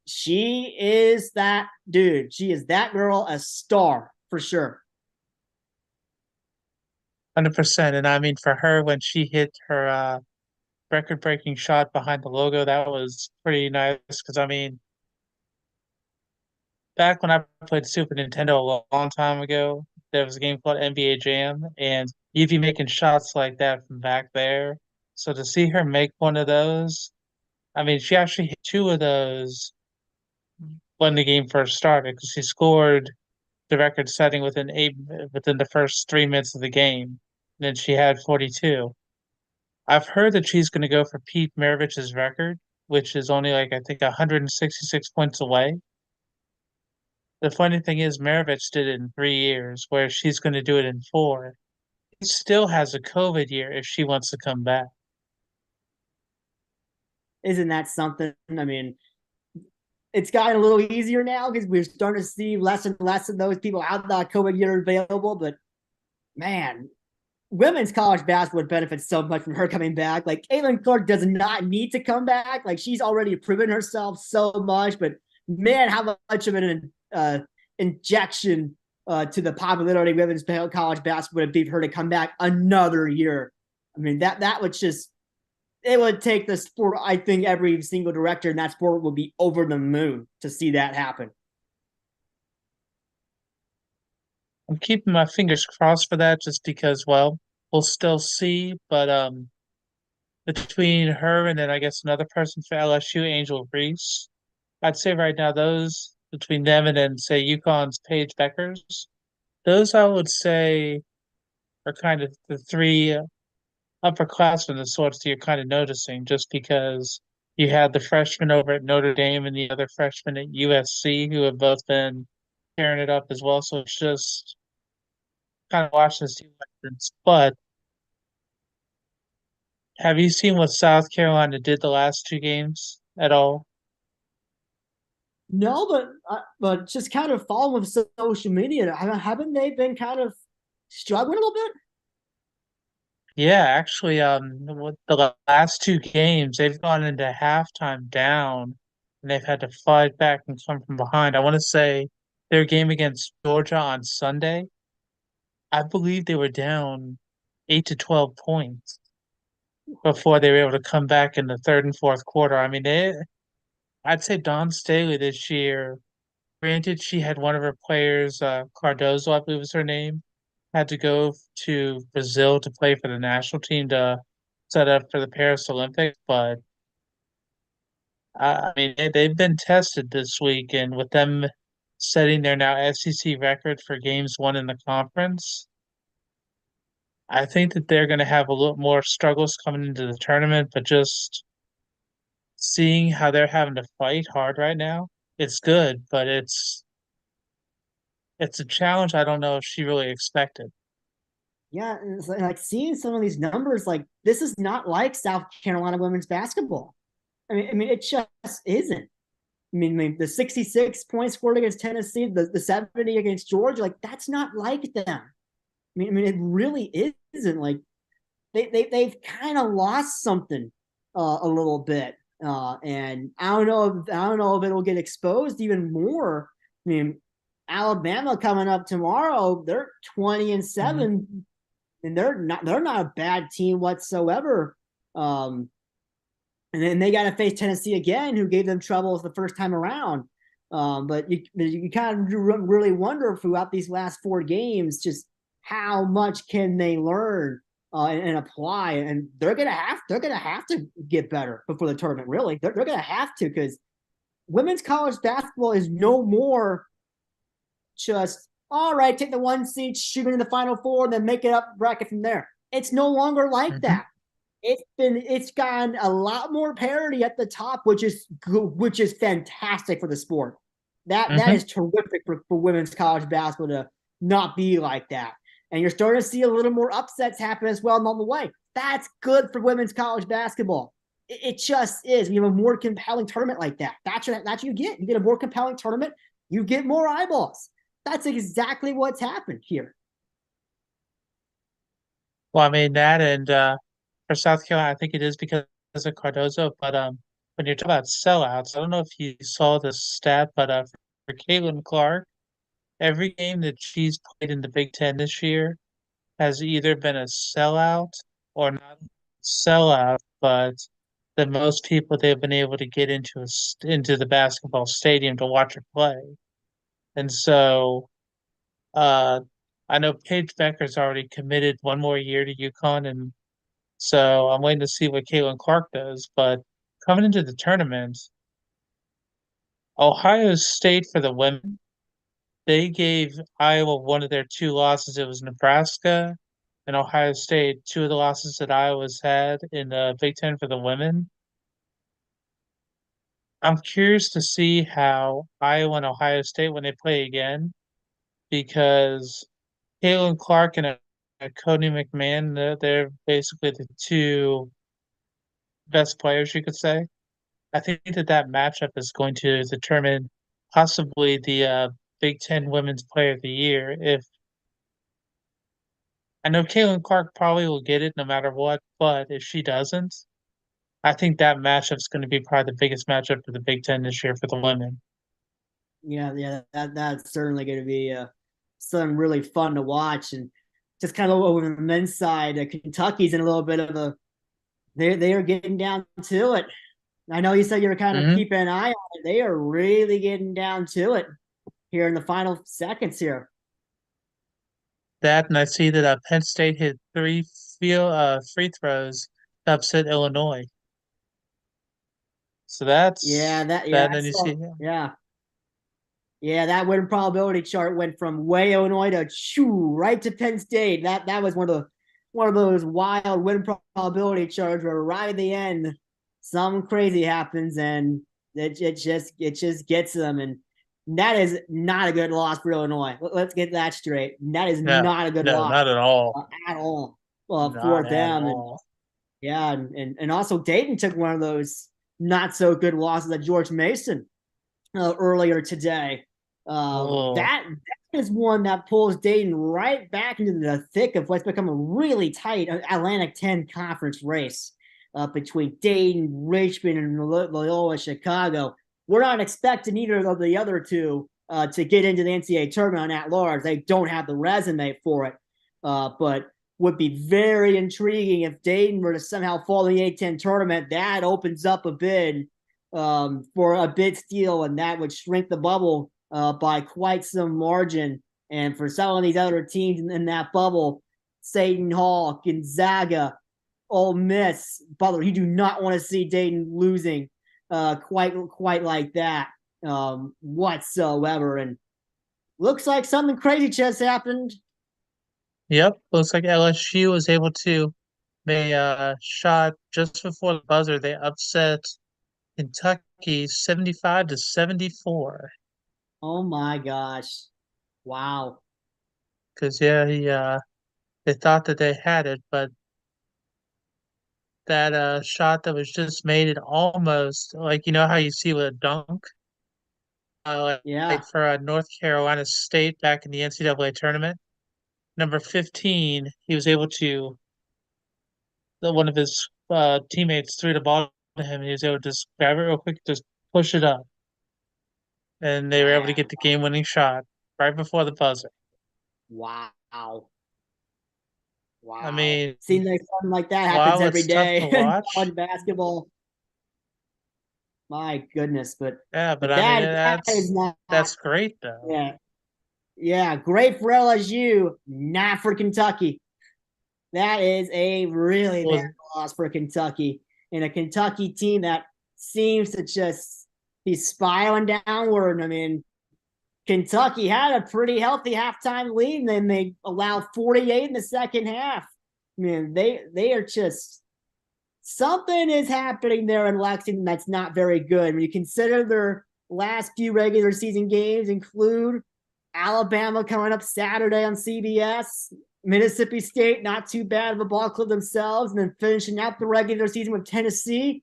she is that dude. She is that girl, a star for sure. 100%. And I mean, for her, when she hit her record-breaking shot behind the logo, that was pretty nice. Because I mean, back when I played Super Nintendo a long time ago, there was a game called NBA Jam, and you'd be making shots like that from back there. So to see her make one of those, I mean, she actually hit two of those when the game first started because she scored the record setting within the first 3 minutes of the game. And then she had 42. I've heard that she's going to go for Pete Maravich's record, which is only like I think 166 points away. The funny thing is, Maravich did it in 3 years, where she's going to do it in four. He still has a COVID year if she wants to come back. Isn't that something? I mean, it's gotten a little easier now because we're starting to see less and less of those people out that COVID year available. But man, women's college basketball would benefit so much from her coming back. Like Caitlin Clark does not need to come back. Like she's already proven herself so much. But man, how much of an injection to the popularity of women's college basketball would it be for her to come back another year? I mean, that would just it would take the sport. I think every single director in that sport would be over the moon to see that happen. I'm keeping my fingers crossed for that just because, well, we'll still see. But between her and then I guess another person for LSU, Angel Reese, I'd say right now those between them and then say UConn's Paige Beckers, those I would say are kind of the three upperclassmen of sorts that you're kind of noticing just because you had the freshmen over at Notre Dame and the other freshmen at USC who have both been tearing it up as well. So it's just kind of watching this team difference. But have you seen what South Carolina did the last two games at all? No, but just kind of following with social media, haven't they been kind of struggling a little bit? Yeah, actually, with the last two games, they've gone into halftime down, and they've had to fight back and come from behind. I want to say their game against Georgia on Sunday, I believe they were down 8 to 12 points before they were able to come back in the third and fourth quarter. I mean, I'd say Dawn Staley this year. Granted, she had one of her players, Cardozo, I believe was her name, had to go to Brazil to play for the national team to set up for the Paris Olympics. But I mean, they've been tested this week, and with them setting their now SEC record for games won in the conference, I think that they're going to have a little more struggles coming into the tournament. But just seeing how they're having to fight hard right now, it's good, but it's a challenge I don't know if she really expected. Yeah, and it's like seeing some of these numbers, like this is not like South Carolina women's basketball. I mean, it just isn't. I mean, the 66 points scored against Tennessee, the 70 against Georgia, like that's not like them. I mean, it really isn't. Like they've kind of lost something a little bit, and I don't know if it'll get exposed even more. I mean, Alabama coming up tomorrow, they're 20 and Mhm. 7, and they're not a bad team whatsoever. Um, and then they got to face Tennessee again, who gave them trouble the first time around. But you kind of really wonder throughout these last four games just how much can they learn and apply, and they're gonna have to get better before the tournament. Really, they're gonna have to because women's college basketball is no more just all right. Take the one seed, shoot into the final four, and then make it up bracket from there. It's no longer like Mhm. that. It's gotten a lot more parity at the top, which is fantastic for the sport. That Mhm. is terrific for women's college basketball to not be like that. And you're starting to see a little more upsets happen as well along the way. That's good for women's college basketball. It just is. We have a more compelling tournament like that. That's what you get. You get a more compelling tournament. You get more eyeballs. That's exactly what's happened here. Well, I mean that, and for South Carolina, I think it is because of Cardozo. But when you're talking about sellouts, I don't know if you saw the stat, but for Caitlin Clark, every game that she's played in the Big Ten this year has either been a sellout or not a sellout, but the most people they've been able to get into the basketball stadium to watch her play. And so uh, I know Paige Becker's already committed one more year to UConn, and so I'm waiting to see what Caitlin Clark does. But coming into the tournament, Ohio State for the women, they gave Iowa one of their two losses. It was Nebraska and Ohio State, two of the losses that Iowa's had in the Big Ten for the women. I'm curious to see how Iowa and Ohio State when they play again, because Caitlin Clark and Cody McMahon, they're basically the two best players, you could say. I think that matchup is going to determine possibly the Big Ten Women's Player of the Year. If I know Caitlin Clark probably will get it no matter what, but if she doesn't, I think that matchup's going to be probably the biggest matchup for the Big Ten this year for the women. Yeah, that's certainly going to be something really fun to watch. And just kind of over the men's side, Kentucky's in a little bit of a they are getting down to it. I know you said you were kind of Hmm. keeping an eye on it. They are really getting down to it here in the final seconds here. That, and I see that Penn State hit three free throws to upset Illinois. So Yeah, that's that yeah, that. And I then you see, saw. Yeah, yeah, that win probability chart went from way Illinois to shoo right to Penn State. That was one of those wild win probability charts where right at the end something crazy happens and it just gets them, and that is not a good loss for Illinois. Let's get that straight. That is no, not a good no, loss not at all, at all for not at them. And all. yeah, and also Dayton took one of those not so good losses at George Mason earlier today. Oh, That is one that pulls Dayton right back into the thick of what's become a really tight Atlantic 10 conference race between Dayton, Richmond, and Loyola Chicago. We're not expecting either of the other two to get into the NCAA tournament at large. They don't have the resume for it, but would be very intriguing if Dayton were to somehow fall in the A10 tournament. That opens up a bid for a bid steal, and that would shrink the bubble by quite some margin. And for some of these other teams in that bubble, Seton Hall, Gonzaga, Ole Miss, Butler, you do not want to see Dayton losing quite like that whatsoever. And looks like something crazy just happened. yep. Looks like LSU was able to. They shot just before the buzzer. They upset Kentucky 75-74. Oh my gosh. Wow. Because yeah, they thought that they had it, but that shot that was just made, it almost like, you know how you see with a dunk, like Yeah. for North Carolina State back in the NCAA tournament. Number 15, he was able to, one of his teammates threw the ball to him, and he was able to just grab it real quick, just push it up, and they were able to Wow. get the game-winning shot right before the buzzer. Wow. I Wow. mean, Seems like something like that happens while every it's tough day to in watch, college basketball. My goodness. But yeah, but but I mean that is not that's great though. yeah. Yeah, great for LSU, not for Kentucky. That is a really bad Was loss for Kentucky. And a Kentucky team that seems to just be spiraling downward. I mean, Kentucky had a pretty healthy halftime lead, and then they allowed 48 in the second half. I mean, they are just something is happening there in Lexington that's not very good. When you consider their last few regular season games include Alabama coming up Saturday on CBS, Mississippi State, not too bad of a ball club themselves, and then finishing out the regular season with Tennessee.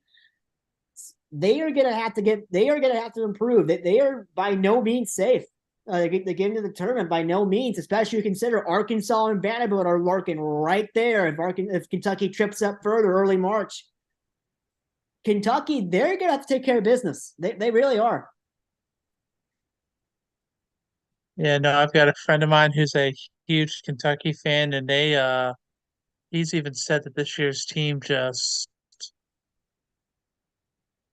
They are gonna have to improve. They are by no means safe. They get into the tournament by no means, especially you consider Arkansas and Vanderbilt are lurking right there. If Kentucky trips up further early March, Kentucky, they're going to have to take care of business. They really are. Yeah, no, I've got a friend of mine who's a huge Kentucky fan, and he's even said that this year's team just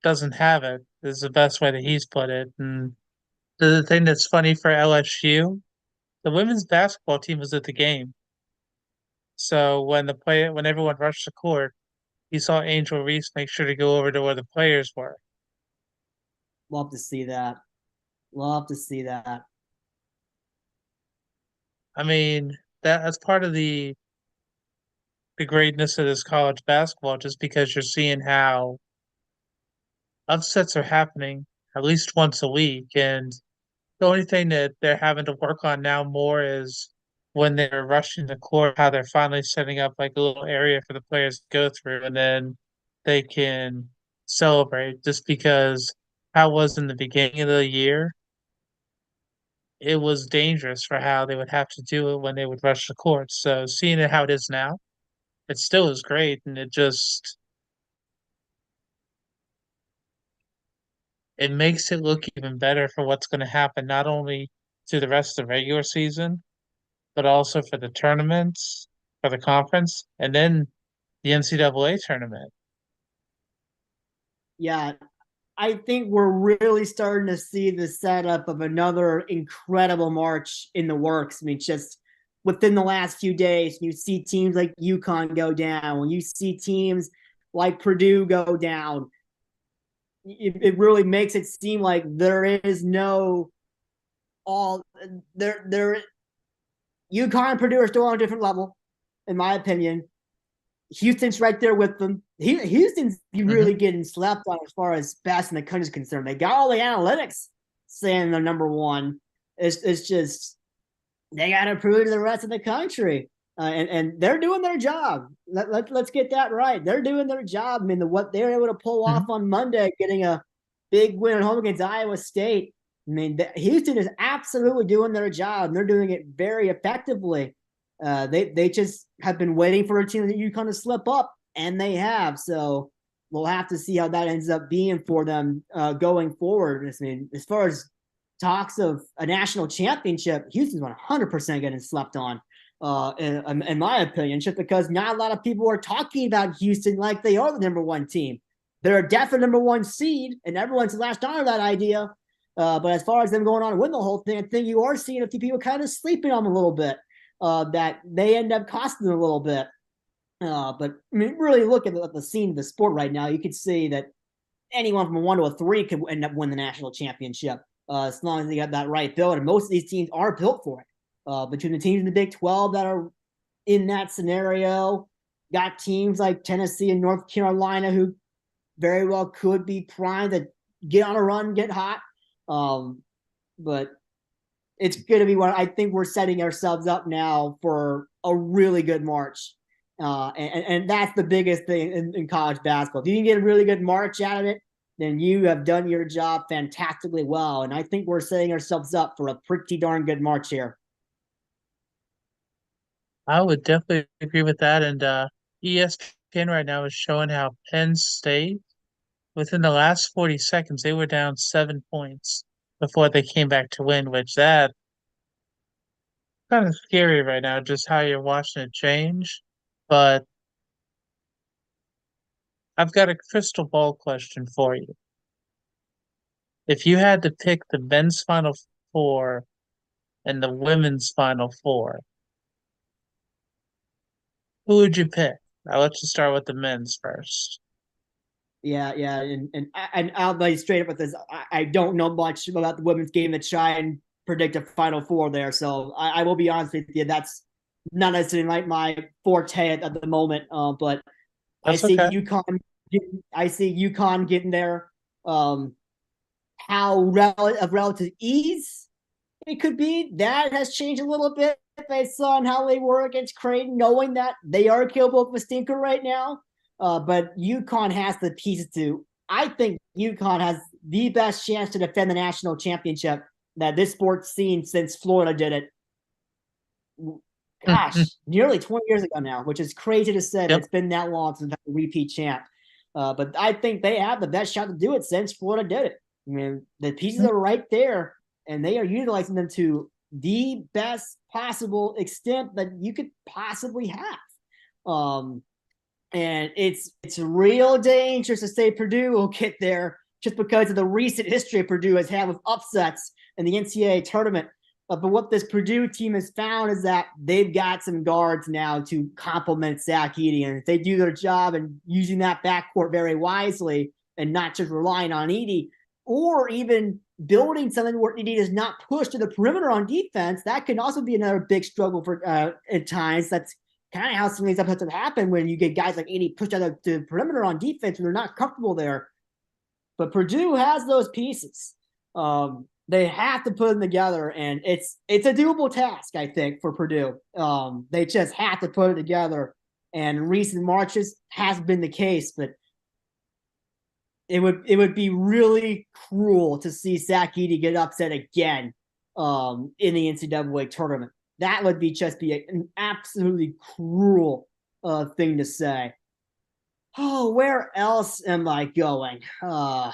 doesn't have it, is the best way that he's put it. And the thing that's funny for LSU, the women's basketball team was at the game. So when everyone rushed the court, you saw Angel Reese make sure to go over to where the players were. Love to see that. Love to see that. I mean, that's part of the greatness of this college basketball, just because you're seeing how upsets are happening at least once a week. And the only thing that they're having to work on now more is when they're rushing the court, how they're finally setting up like a little area for the players to go through, and then they can celebrate. Just because how it was in the beginning of the year, it was dangerous for how they would have to do it when they would rush the court. So seeing it how it is now, it still is great, and it makes it look even better for what's going to happen not only through the rest of the regular season, but also for the tournaments, for the conference, and then the NCAA tournament. Yeah, I think we're really starting to see the setup of another incredible March in the works. I mean, just within the last few days, you see teams like UConn go down. When you see teams like Purdue go down, it really makes it seem like there is no all there. UConn and Purdue are still on a different level, in my opinion. Houston's right there with them. Houston's Hmm. really getting slept on as far as best in the country is concerned. They got all the analytics saying they're number one. It's just they got to prove it to the rest of the country, and they're doing their job. Let's get that right. They're doing their job. I mean, what they're able to pull off Hmm. on Monday, getting a big win at home against Iowa State. I mean, Houston is absolutely doing their job, and they're doing it very effectively. They just have been waiting for a team that UConn to slip up, and they have. So we'll have to see how that ends up being for them going forward. I mean, as far as talks of a national championship, Houston's 100% getting slept on, in my opinion, just because not a lot of people are talking about Houston like they are the number one team. They're a definite number one seed, and everyone's latched on to that idea. But as far as them going on and win the whole thing, I think you are seeing a few people kind of sleeping on them a little bit. That they end up costing them a little bit. But I mean, really look at the scene of the sport right now. You could see that anyone from a 1 to a 3 could end up winning the national championship, as long as they got that right built. And most of these teams are built for it. Between the teams in the Big 12 that are in that scenario, got teams like Tennessee and North Carolina who very well could be primed to get on a run, get hot. But it's going to be what I think we're setting ourselves up now for a really good March. And that's the biggest thing in college basketball. If you can get a really good March out of it, then you have done your job fantastically well. And I think we're setting ourselves up for a pretty darn good March here. I would definitely agree with that. And ESPN right now is showing how Penn State, within the last 40 seconds, they were down 7 points before they came back to win, which that kind of scary right now, just how you're watching it change. But I've got a crystal ball question for you. If you had to pick the men's Final Four and the women's Final Four, who would you pick? Now let's just start with the men's first. Yeah, and I'll be straight up with this. I don't know much about the women's game to try and predict a Final Four there. So I will be honest with you. That's not necessarily like my forte at the moment. But I That's see okay. UConn. I see UConn getting there. Um, how of relative ease it could be that has changed a little bit based on how they were against Creighton, knowing that they are capable of a stinker right now. But UConn has the pieces to. I think UConn has the best chance to defend the national championship that this sports scene since Florida did it. Mhm. Gosh, nearly 20 years ago now, which is crazy to say that Yep. it's been that long since a repeat champ. But I think they have the best shot to do it since Florida did it. I mean, the pieces are right there, and they are utilizing them to the best possible extent that you could possibly have. And it's real dangerous to say Purdue will get there just because of the recent history Purdue has had with upsets in the NCAA tournament. But what this Purdue team has found is that they've got some guards now to complement Zach Edey. And if they do their job and using that backcourt very wisely and not just relying on Edey, or even building something where Edey does not push to the perimeter on defense, that can also be another big struggle for at times. That's kind of how some of these upsets happen when you get guys like Edey pushed out of the perimeter on defense and they're not comfortable there. But Purdue has those pieces. They have to put them together, and it's a doable task, I think, for Purdue. They just have to put it together, and recent marches has been the case, but it would be really cruel to see Zach Edey get upset again in the NCAA tournament. That would be an absolutely cruel thing to say. Oh, where else am I going? I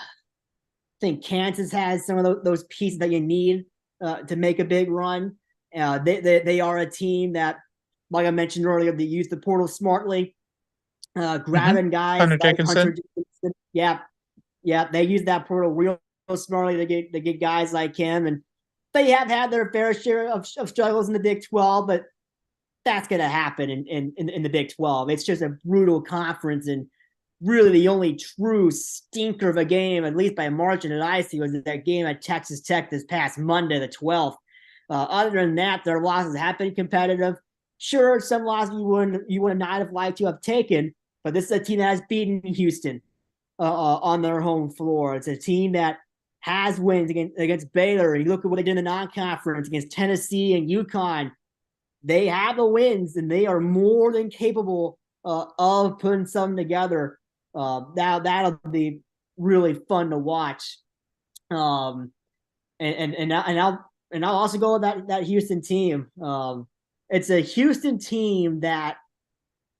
think Kansas has some of those pieces that you need to make a big run. They are a team that, like I mentioned earlier, they use the portal smartly, grabbing guys Hunter like Hunter Dickinson. Dickinson. Yeah, they use that portal real smartly to get guys like him, and they have had their fair share of struggles in the Big 12, but that's going to happen in the Big 12. It's just a brutal conference, and really the only true stinker of a game, at least by a margin that I see, was that game at Texas Tech this past Monday, the 12th. Other than that, their losses have been competitive. Sure, some losses you would not have liked to have taken, but this is a team that has beaten Houston on their home floor. It's a team that has wins against Baylor. You look at what they did in the non-conference against Tennessee and UConn. They have the wins, and they are more than capable of putting something together. That'll be really fun to watch. And I'll also go with that Houston team. It's a Houston team that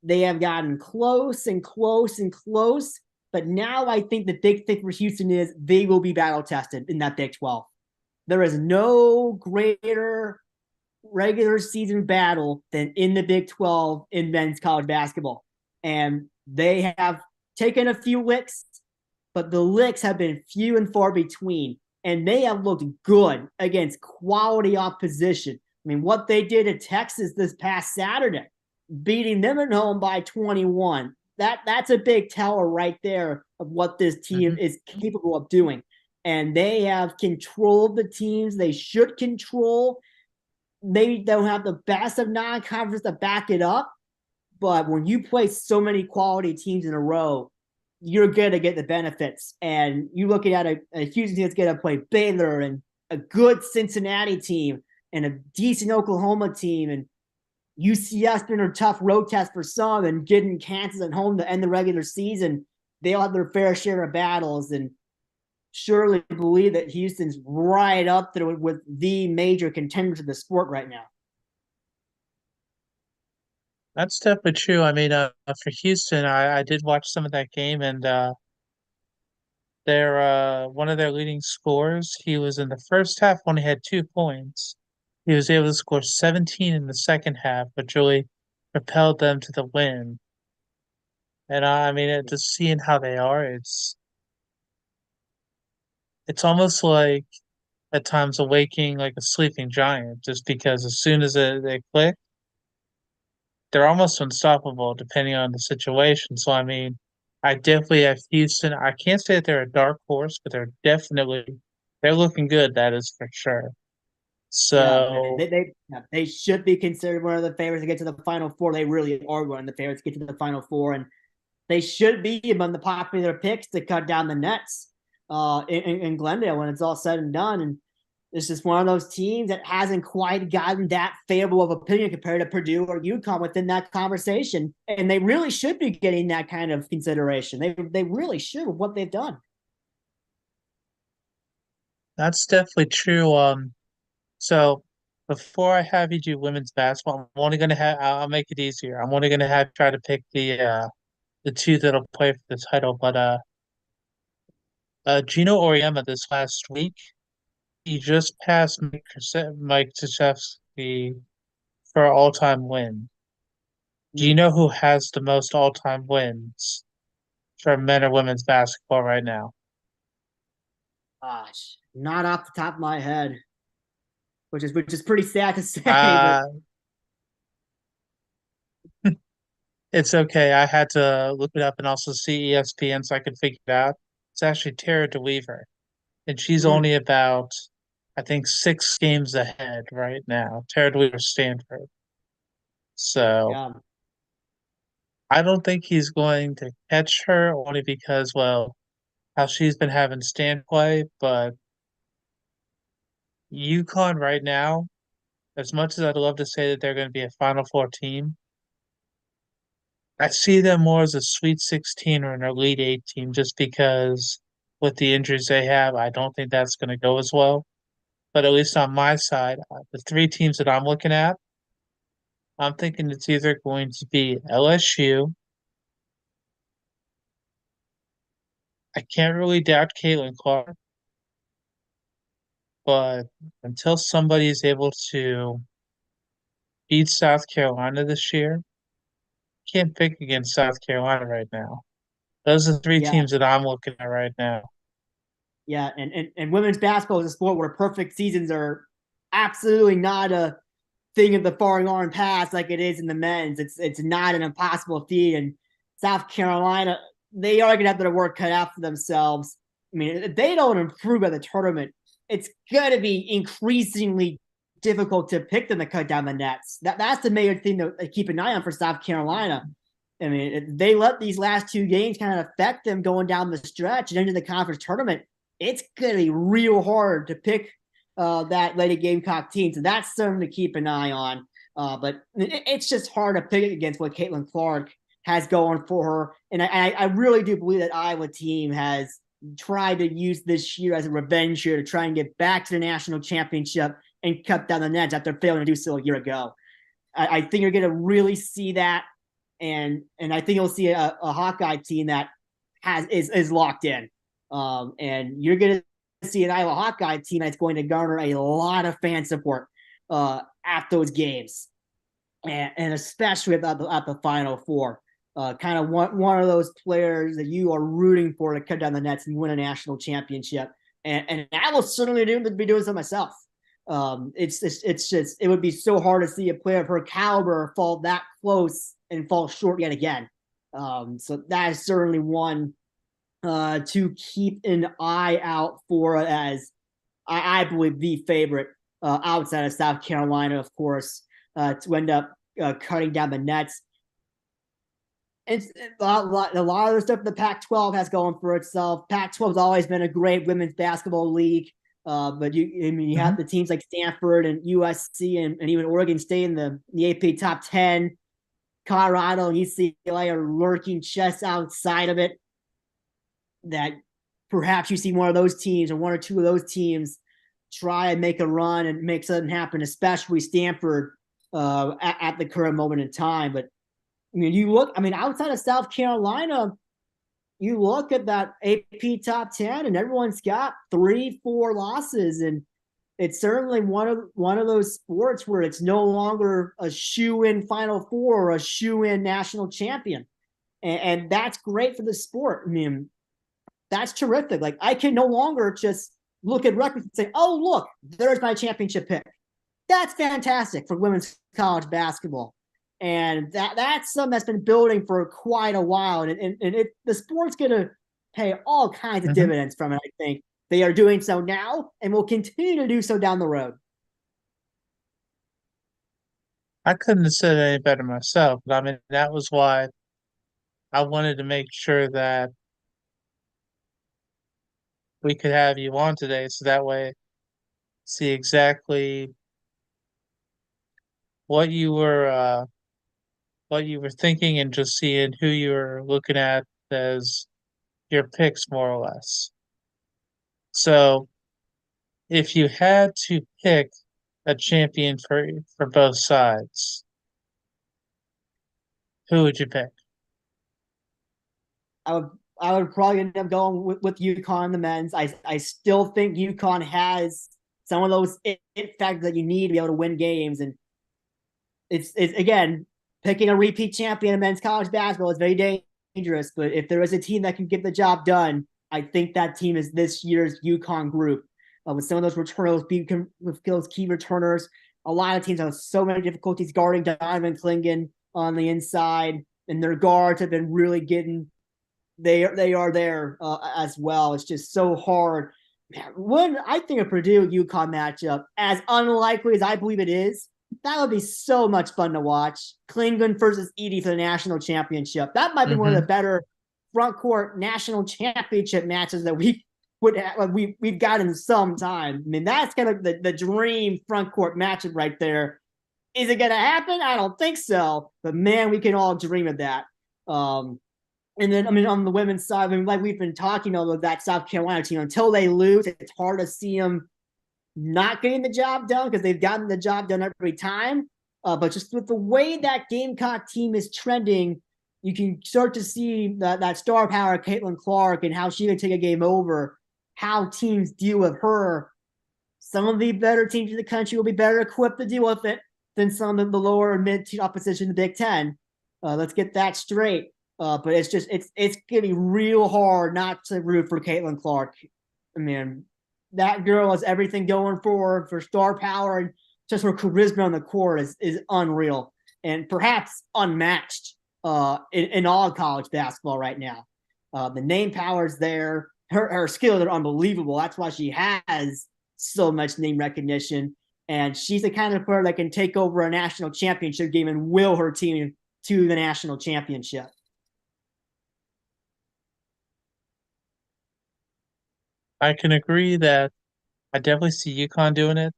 they have gotten close and close and close. But now I think the big thing for Houston is they will be battle tested in that Big 12. There is no greater regular season battle than in the Big 12 in men's college basketball. And they have taken a few licks, but the licks have been few and far between. And they have looked good against quality opposition. I mean, what they did at Texas this past Saturday, beating them at home by 21, that's a big teller right there of what this team is capable of doing. And they have controlled the teams they should control. Maybe they don't have the best of non-conference to back it up, but when you play so many quality teams in a row, you're going to get the benefits. And you're looking at a Houston team that's going to play Baylor and a good Cincinnati team and a decent Oklahoma team, and UCF's been a tough road test for some, and getting Kansas at home to end the regular season. They'll have their fair share of battles, and surely believe that Houston's right up there with the major contenders of the sport right now. That's definitely true. I mean, for Houston, I did watch some of that game, and their one of their leading scorers, he was in the first half when he had 2 points. He was able to score 17 in the second half, which really propelled them to the win. And I mean, just seeing how they are, it's almost like at times awaking like a sleeping giant, just because as soon as they click, they're almost unstoppable depending on the situation. So I mean, I definitely have Houston. I can't say that they're a dark horse, but they're looking good. That is for sure. Yeah, So they should be considered one of the favorites to get to the Final Four. They really are one of the favorites to get to the Final Four, and they should be among the popular picks to cut down the nets in Glendale when it's all said and done. And it's just one of those teams that hasn't quite gotten that favorable of opinion compared to Purdue or UConn within that conversation. And they really should be getting that kind of consideration. They really should with what they've done. That's definitely true. So before I have you do women's basketball, I'm only gonna have I'll make it easier. I'm only gonna have try to pick the two that'll play for the title. But Gino Auriemma this last week, he just passed Mike Krzyzewski for all-time win. Do you Mm, know who has the most all-time wins for men or women's basketball right now? gosh, not off the top of my head, which is pretty sad to say, but Uh, it's okay. I had to look it up and also see ESPN so I could figure it out. It's actually Tara DeWeaver, and she's mm, only about, I think, 6 games ahead right now. Tara DeWeaver, Stanford. So yeah, I don't think he's going to catch her only because, well, how she's been having stand play. But UConn right now, as much as I'd love to say that they're going to be a Final Four team, I see them more as a Sweet 16 or an Elite Eight team just because with the injuries they have, I don't think that's going to go as well. But at least on my side, the 3 teams that I'm looking at, I'm thinking it's either going to be LSU. I can't really doubt Caitlin Clark, but until somebody is able to beat South Carolina this year, can't pick against South Carolina right now. Those are the three yeah, teams that I'm looking at right now. yeah. And women's basketball is a sport where perfect seasons are absolutely not a thing of the far arm pass like it is in the men's. It's not an impossible feat. And South Carolina, they are gonna have their work cut out for themselves. I mean, if they don't improve at the tournament, it's gonna be increasingly difficult to pick them to cut down the nets. That's the major thing to keep an eye on for South Carolina. I mean, if they let these last 2 games kind of affect them going down the stretch and into the conference tournament, it's going to be real hard to pick that Lady Gamecock team. So that's something to keep an eye on. But it's just hard to pick against what Caitlin Clark has going for her. And I really do believe that Iowa team has tried to use this year as a revenge year to try and get back to the national championship and cut down the nets after failing to do so a year ago. I think you're going to really see that, and I think you'll see a Hawkeye team that is locked in, and you're going to see an Iowa Hawkeye team that's going to garner a lot of fan support at those games, and especially at the Final Four. Kind of one of those players that you are rooting for to cut down the nets and win a national championship, and I will certainly be doing so myself. It's just it would be so hard to see a player of her caliber fall that close and fall short yet again. So that is certainly one to keep an eye out for as I believe the favorite outside of South Carolina, of course, to end up cutting down the nets. It's a lot of the stuff the Pac-12 has going for itself. Pac-12 has always been a great women's basketball league. But you Mhm. have the teams like Stanford and USC and even Oregon State in the AP top 10. Colorado and UCLA are lurking just outside of it. That perhaps you see one of those teams or one or two of those teams try and make a run and make something happen, especially Stanford at the current moment in time. But I mean, outside of South Carolina, you look at that AP top 10 and everyone's got 3, 4 losses. And it's certainly one of those sports where it's no longer a shoe-in Final Four or a shoe-in national champion. And that's great for the sport. I mean, that's terrific. Like I can no longer just look at records and say, oh, look, there's my championship pick. That's fantastic for women's college basketball. And that's something that's been building for quite a while. The sport's going to pay all kinds of Mhm. dividends from it, I think. They are doing so now and will continue to do so down the road. I couldn't have said it any better myself, but I mean, that was why I wanted to make sure that we could have you on today so that way see exactly what you were uh what you were thinking and just seeing who you were looking at as your picks more or less. So If you had to pick a champion for both sides, who would you pick? I would I would probably end up going with UConn the men's. I still think UConn has some of those it factors that you need to be able to win games. And it's again, picking a repeat champion in men's college basketball is very dangerous. But if there is a team that can get the job done, I think that team is this year's UConn group. With some of those returners, with those key returners, a lot of teams have so many difficulties guarding Donovan Clingan on the inside, and their guards have been really getting they are there as well. It's just so hard. When I think a Purdue UConn matchup, as unlikely as I believe it is, that would be so much fun to watch. Klingon versus Edie for the national championship. That might be one of Mm-hmm. the better front court national championship matches that we've got in some time. I mean, that's kind of the dream front court matchup right there. Is it going to happen? I don't think so. But man, we can all dream of that. And then, I mean, on the women's side, I mean, like we've been talking about that South Carolina team, until they lose, it's hard to see them not getting the job done because they've gotten the job done every time. But just with the way that Gamecock team is trending, you can start to see that star power, Caitlin Clark, and how she can take a game over, how teams deal with her. Some of the better teams in the country will be better equipped to deal with it than some of the lower and mid opposition in the Big Ten. Let's get that straight. But it's getting real hard not to root for Caitlin Clark. I mean, that girl has everything going for star power, and just her charisma on the court is unreal and perhaps unmatched in all college basketball right now. The name power is there. Her skills are unbelievable. That's why she has so much name recognition. And she's the kind of player that can take over a national championship game and will her team to the national championship. I can agree that I definitely see UConn doing it.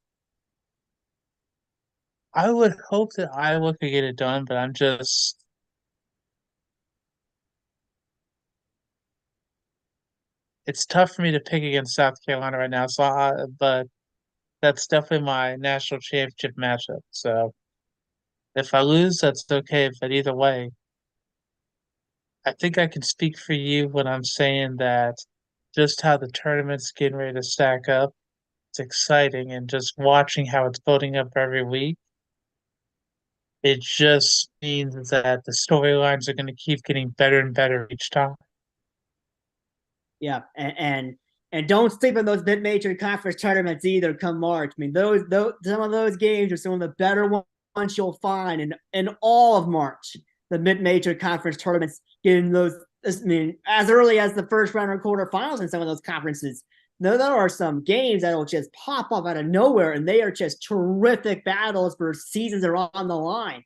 I would hope that Iowa could get it done, but it's tough for me to pick against South Carolina right now. But that's definitely my national championship matchup. So if I lose, that's okay. But either way, I think I can speak for you when I'm saying that just how the tournament's getting ready to stack up, it's exciting, and just watching how it's building up every week, it just means that the storylines are going to keep getting better and better each time. Yeah, and don't sleep on those mid-major conference tournaments either. Come March, I mean, those some of those games are some of the better ones you'll find in all of March. The mid-major conference tournaments getting those. I mean, as early as the first round or quarterfinals in some of those conferences. There are some games that'll just pop up out of nowhere, and they are just terrific battles for seasons that are on the line.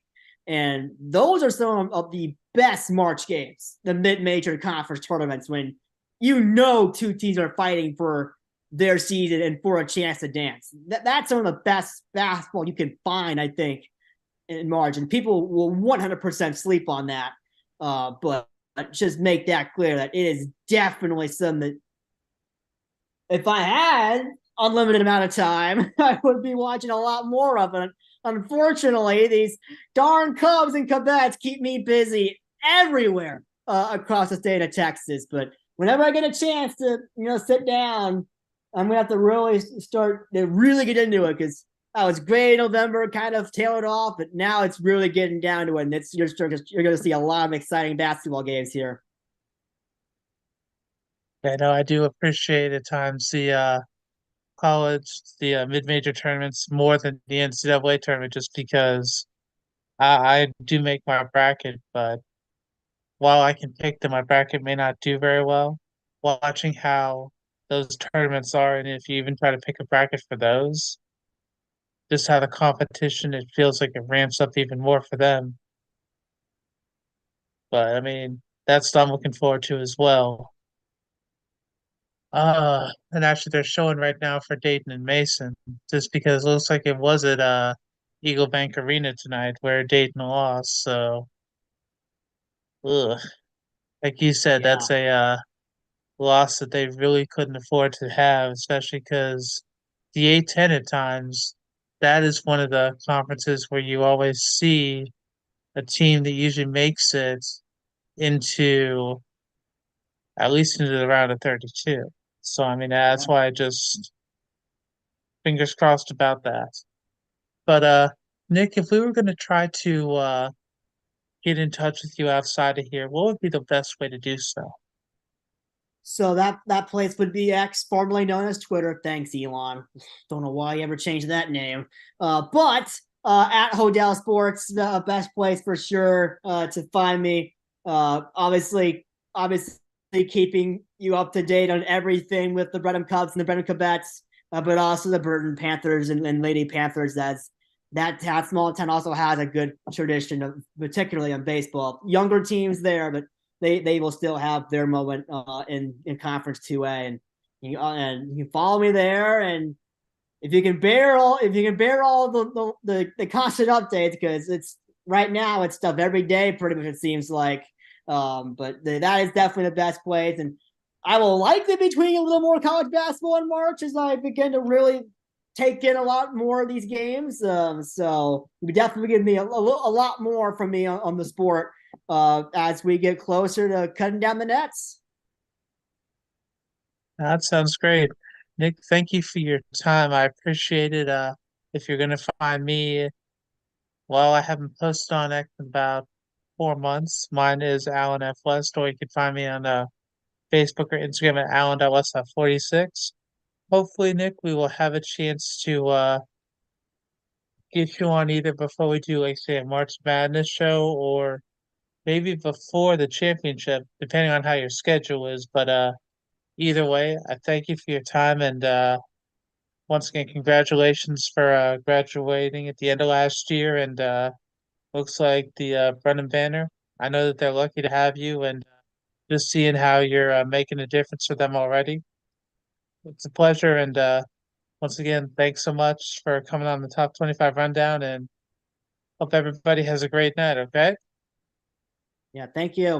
And those are some of the best March games, the mid-major conference tournaments, when two teams are fighting for their season and for a chance to dance. That's some of the best basketball you can find, I think, in March. And people will 100% sleep on that. But just make that clear that it is definitely something that if I had unlimited amount of time, I would be watching a lot more of it. Unfortunately, these darn Cubs and Cubets keep me busy everywhere across the state of Texas. But whenever I get a chance to, sit down, I'm gonna have to really start to really get into it because I was great in November, kind of tailored off, but now it's really getting down to it, and you're going to see a lot of exciting basketball games here. I know I do appreciate at times the mid-major tournaments more than the NCAA tournament, just because I do make my bracket, but while I can pick that my bracket may not do very well, watching how those tournaments are, and if you even try to pick a bracket for those, just how the competition, it feels like it ramps up even more for them. But I mean, that's what I'm looking forward to as well. And actually they're showing right now for Dayton and Mason, just because it looks like it was at Eagle Bank Arena tonight where Dayton lost. So, ugh. Like you said, Yeah. that's a loss that they really couldn't afford to have, especially because the A10 at times, that is one of the conferences where you always see a team that usually makes it into at least into the round of 32. So I mean that's why I just fingers crossed about that. But Nick, if we were gonna try to get in touch with you outside of here, what would be the best way to do so? So that place would be X, formerly known as Twitter. Thanks, Elon. Don't know why you ever changed that name. But at Hodell Sports, the best place for sure to find me. Obviously, keeping you up to date on everything with the Brenham Cubs and the Brenham Cabettes, but also the Burton Panthers and Lady Panthers. That small town also has a good tradition of, particularly on baseball. Younger teams there, but they will still have their moment in Conference 2A, and you can follow me there. And if you can bear all the constant updates, because it's right now it's stuff every day pretty much, it seems like. That is definitely the best place, and I will likely be tweeting a little more college basketball in March as I begin to really take in a lot more of these games. So you definitely give me a lot more from me on the sport as we get closer to cutting down the nets. That sounds great. Nick, thank you for your time. I appreciate it. If you're gonna find me, well, I haven't posted on X in about 4 months. Mine is Alan F. West, or you can find me on Facebook or Instagram at Alan.West46. Hopefully, Nick, we will have a chance to get you on either before we do, like, say, a March Madness show or maybe before the championship, depending on how your schedule is. But either way, I thank you for your time and once again, congratulations for graduating at the end of last year and looks like the Brennan banner. I know that they're lucky to have you and just seeing how you're making a difference for them already. It's a pleasure and once again, thanks so much for coming on the top 25 rundown and hope everybody has a great night, okay? Yeah, thank you.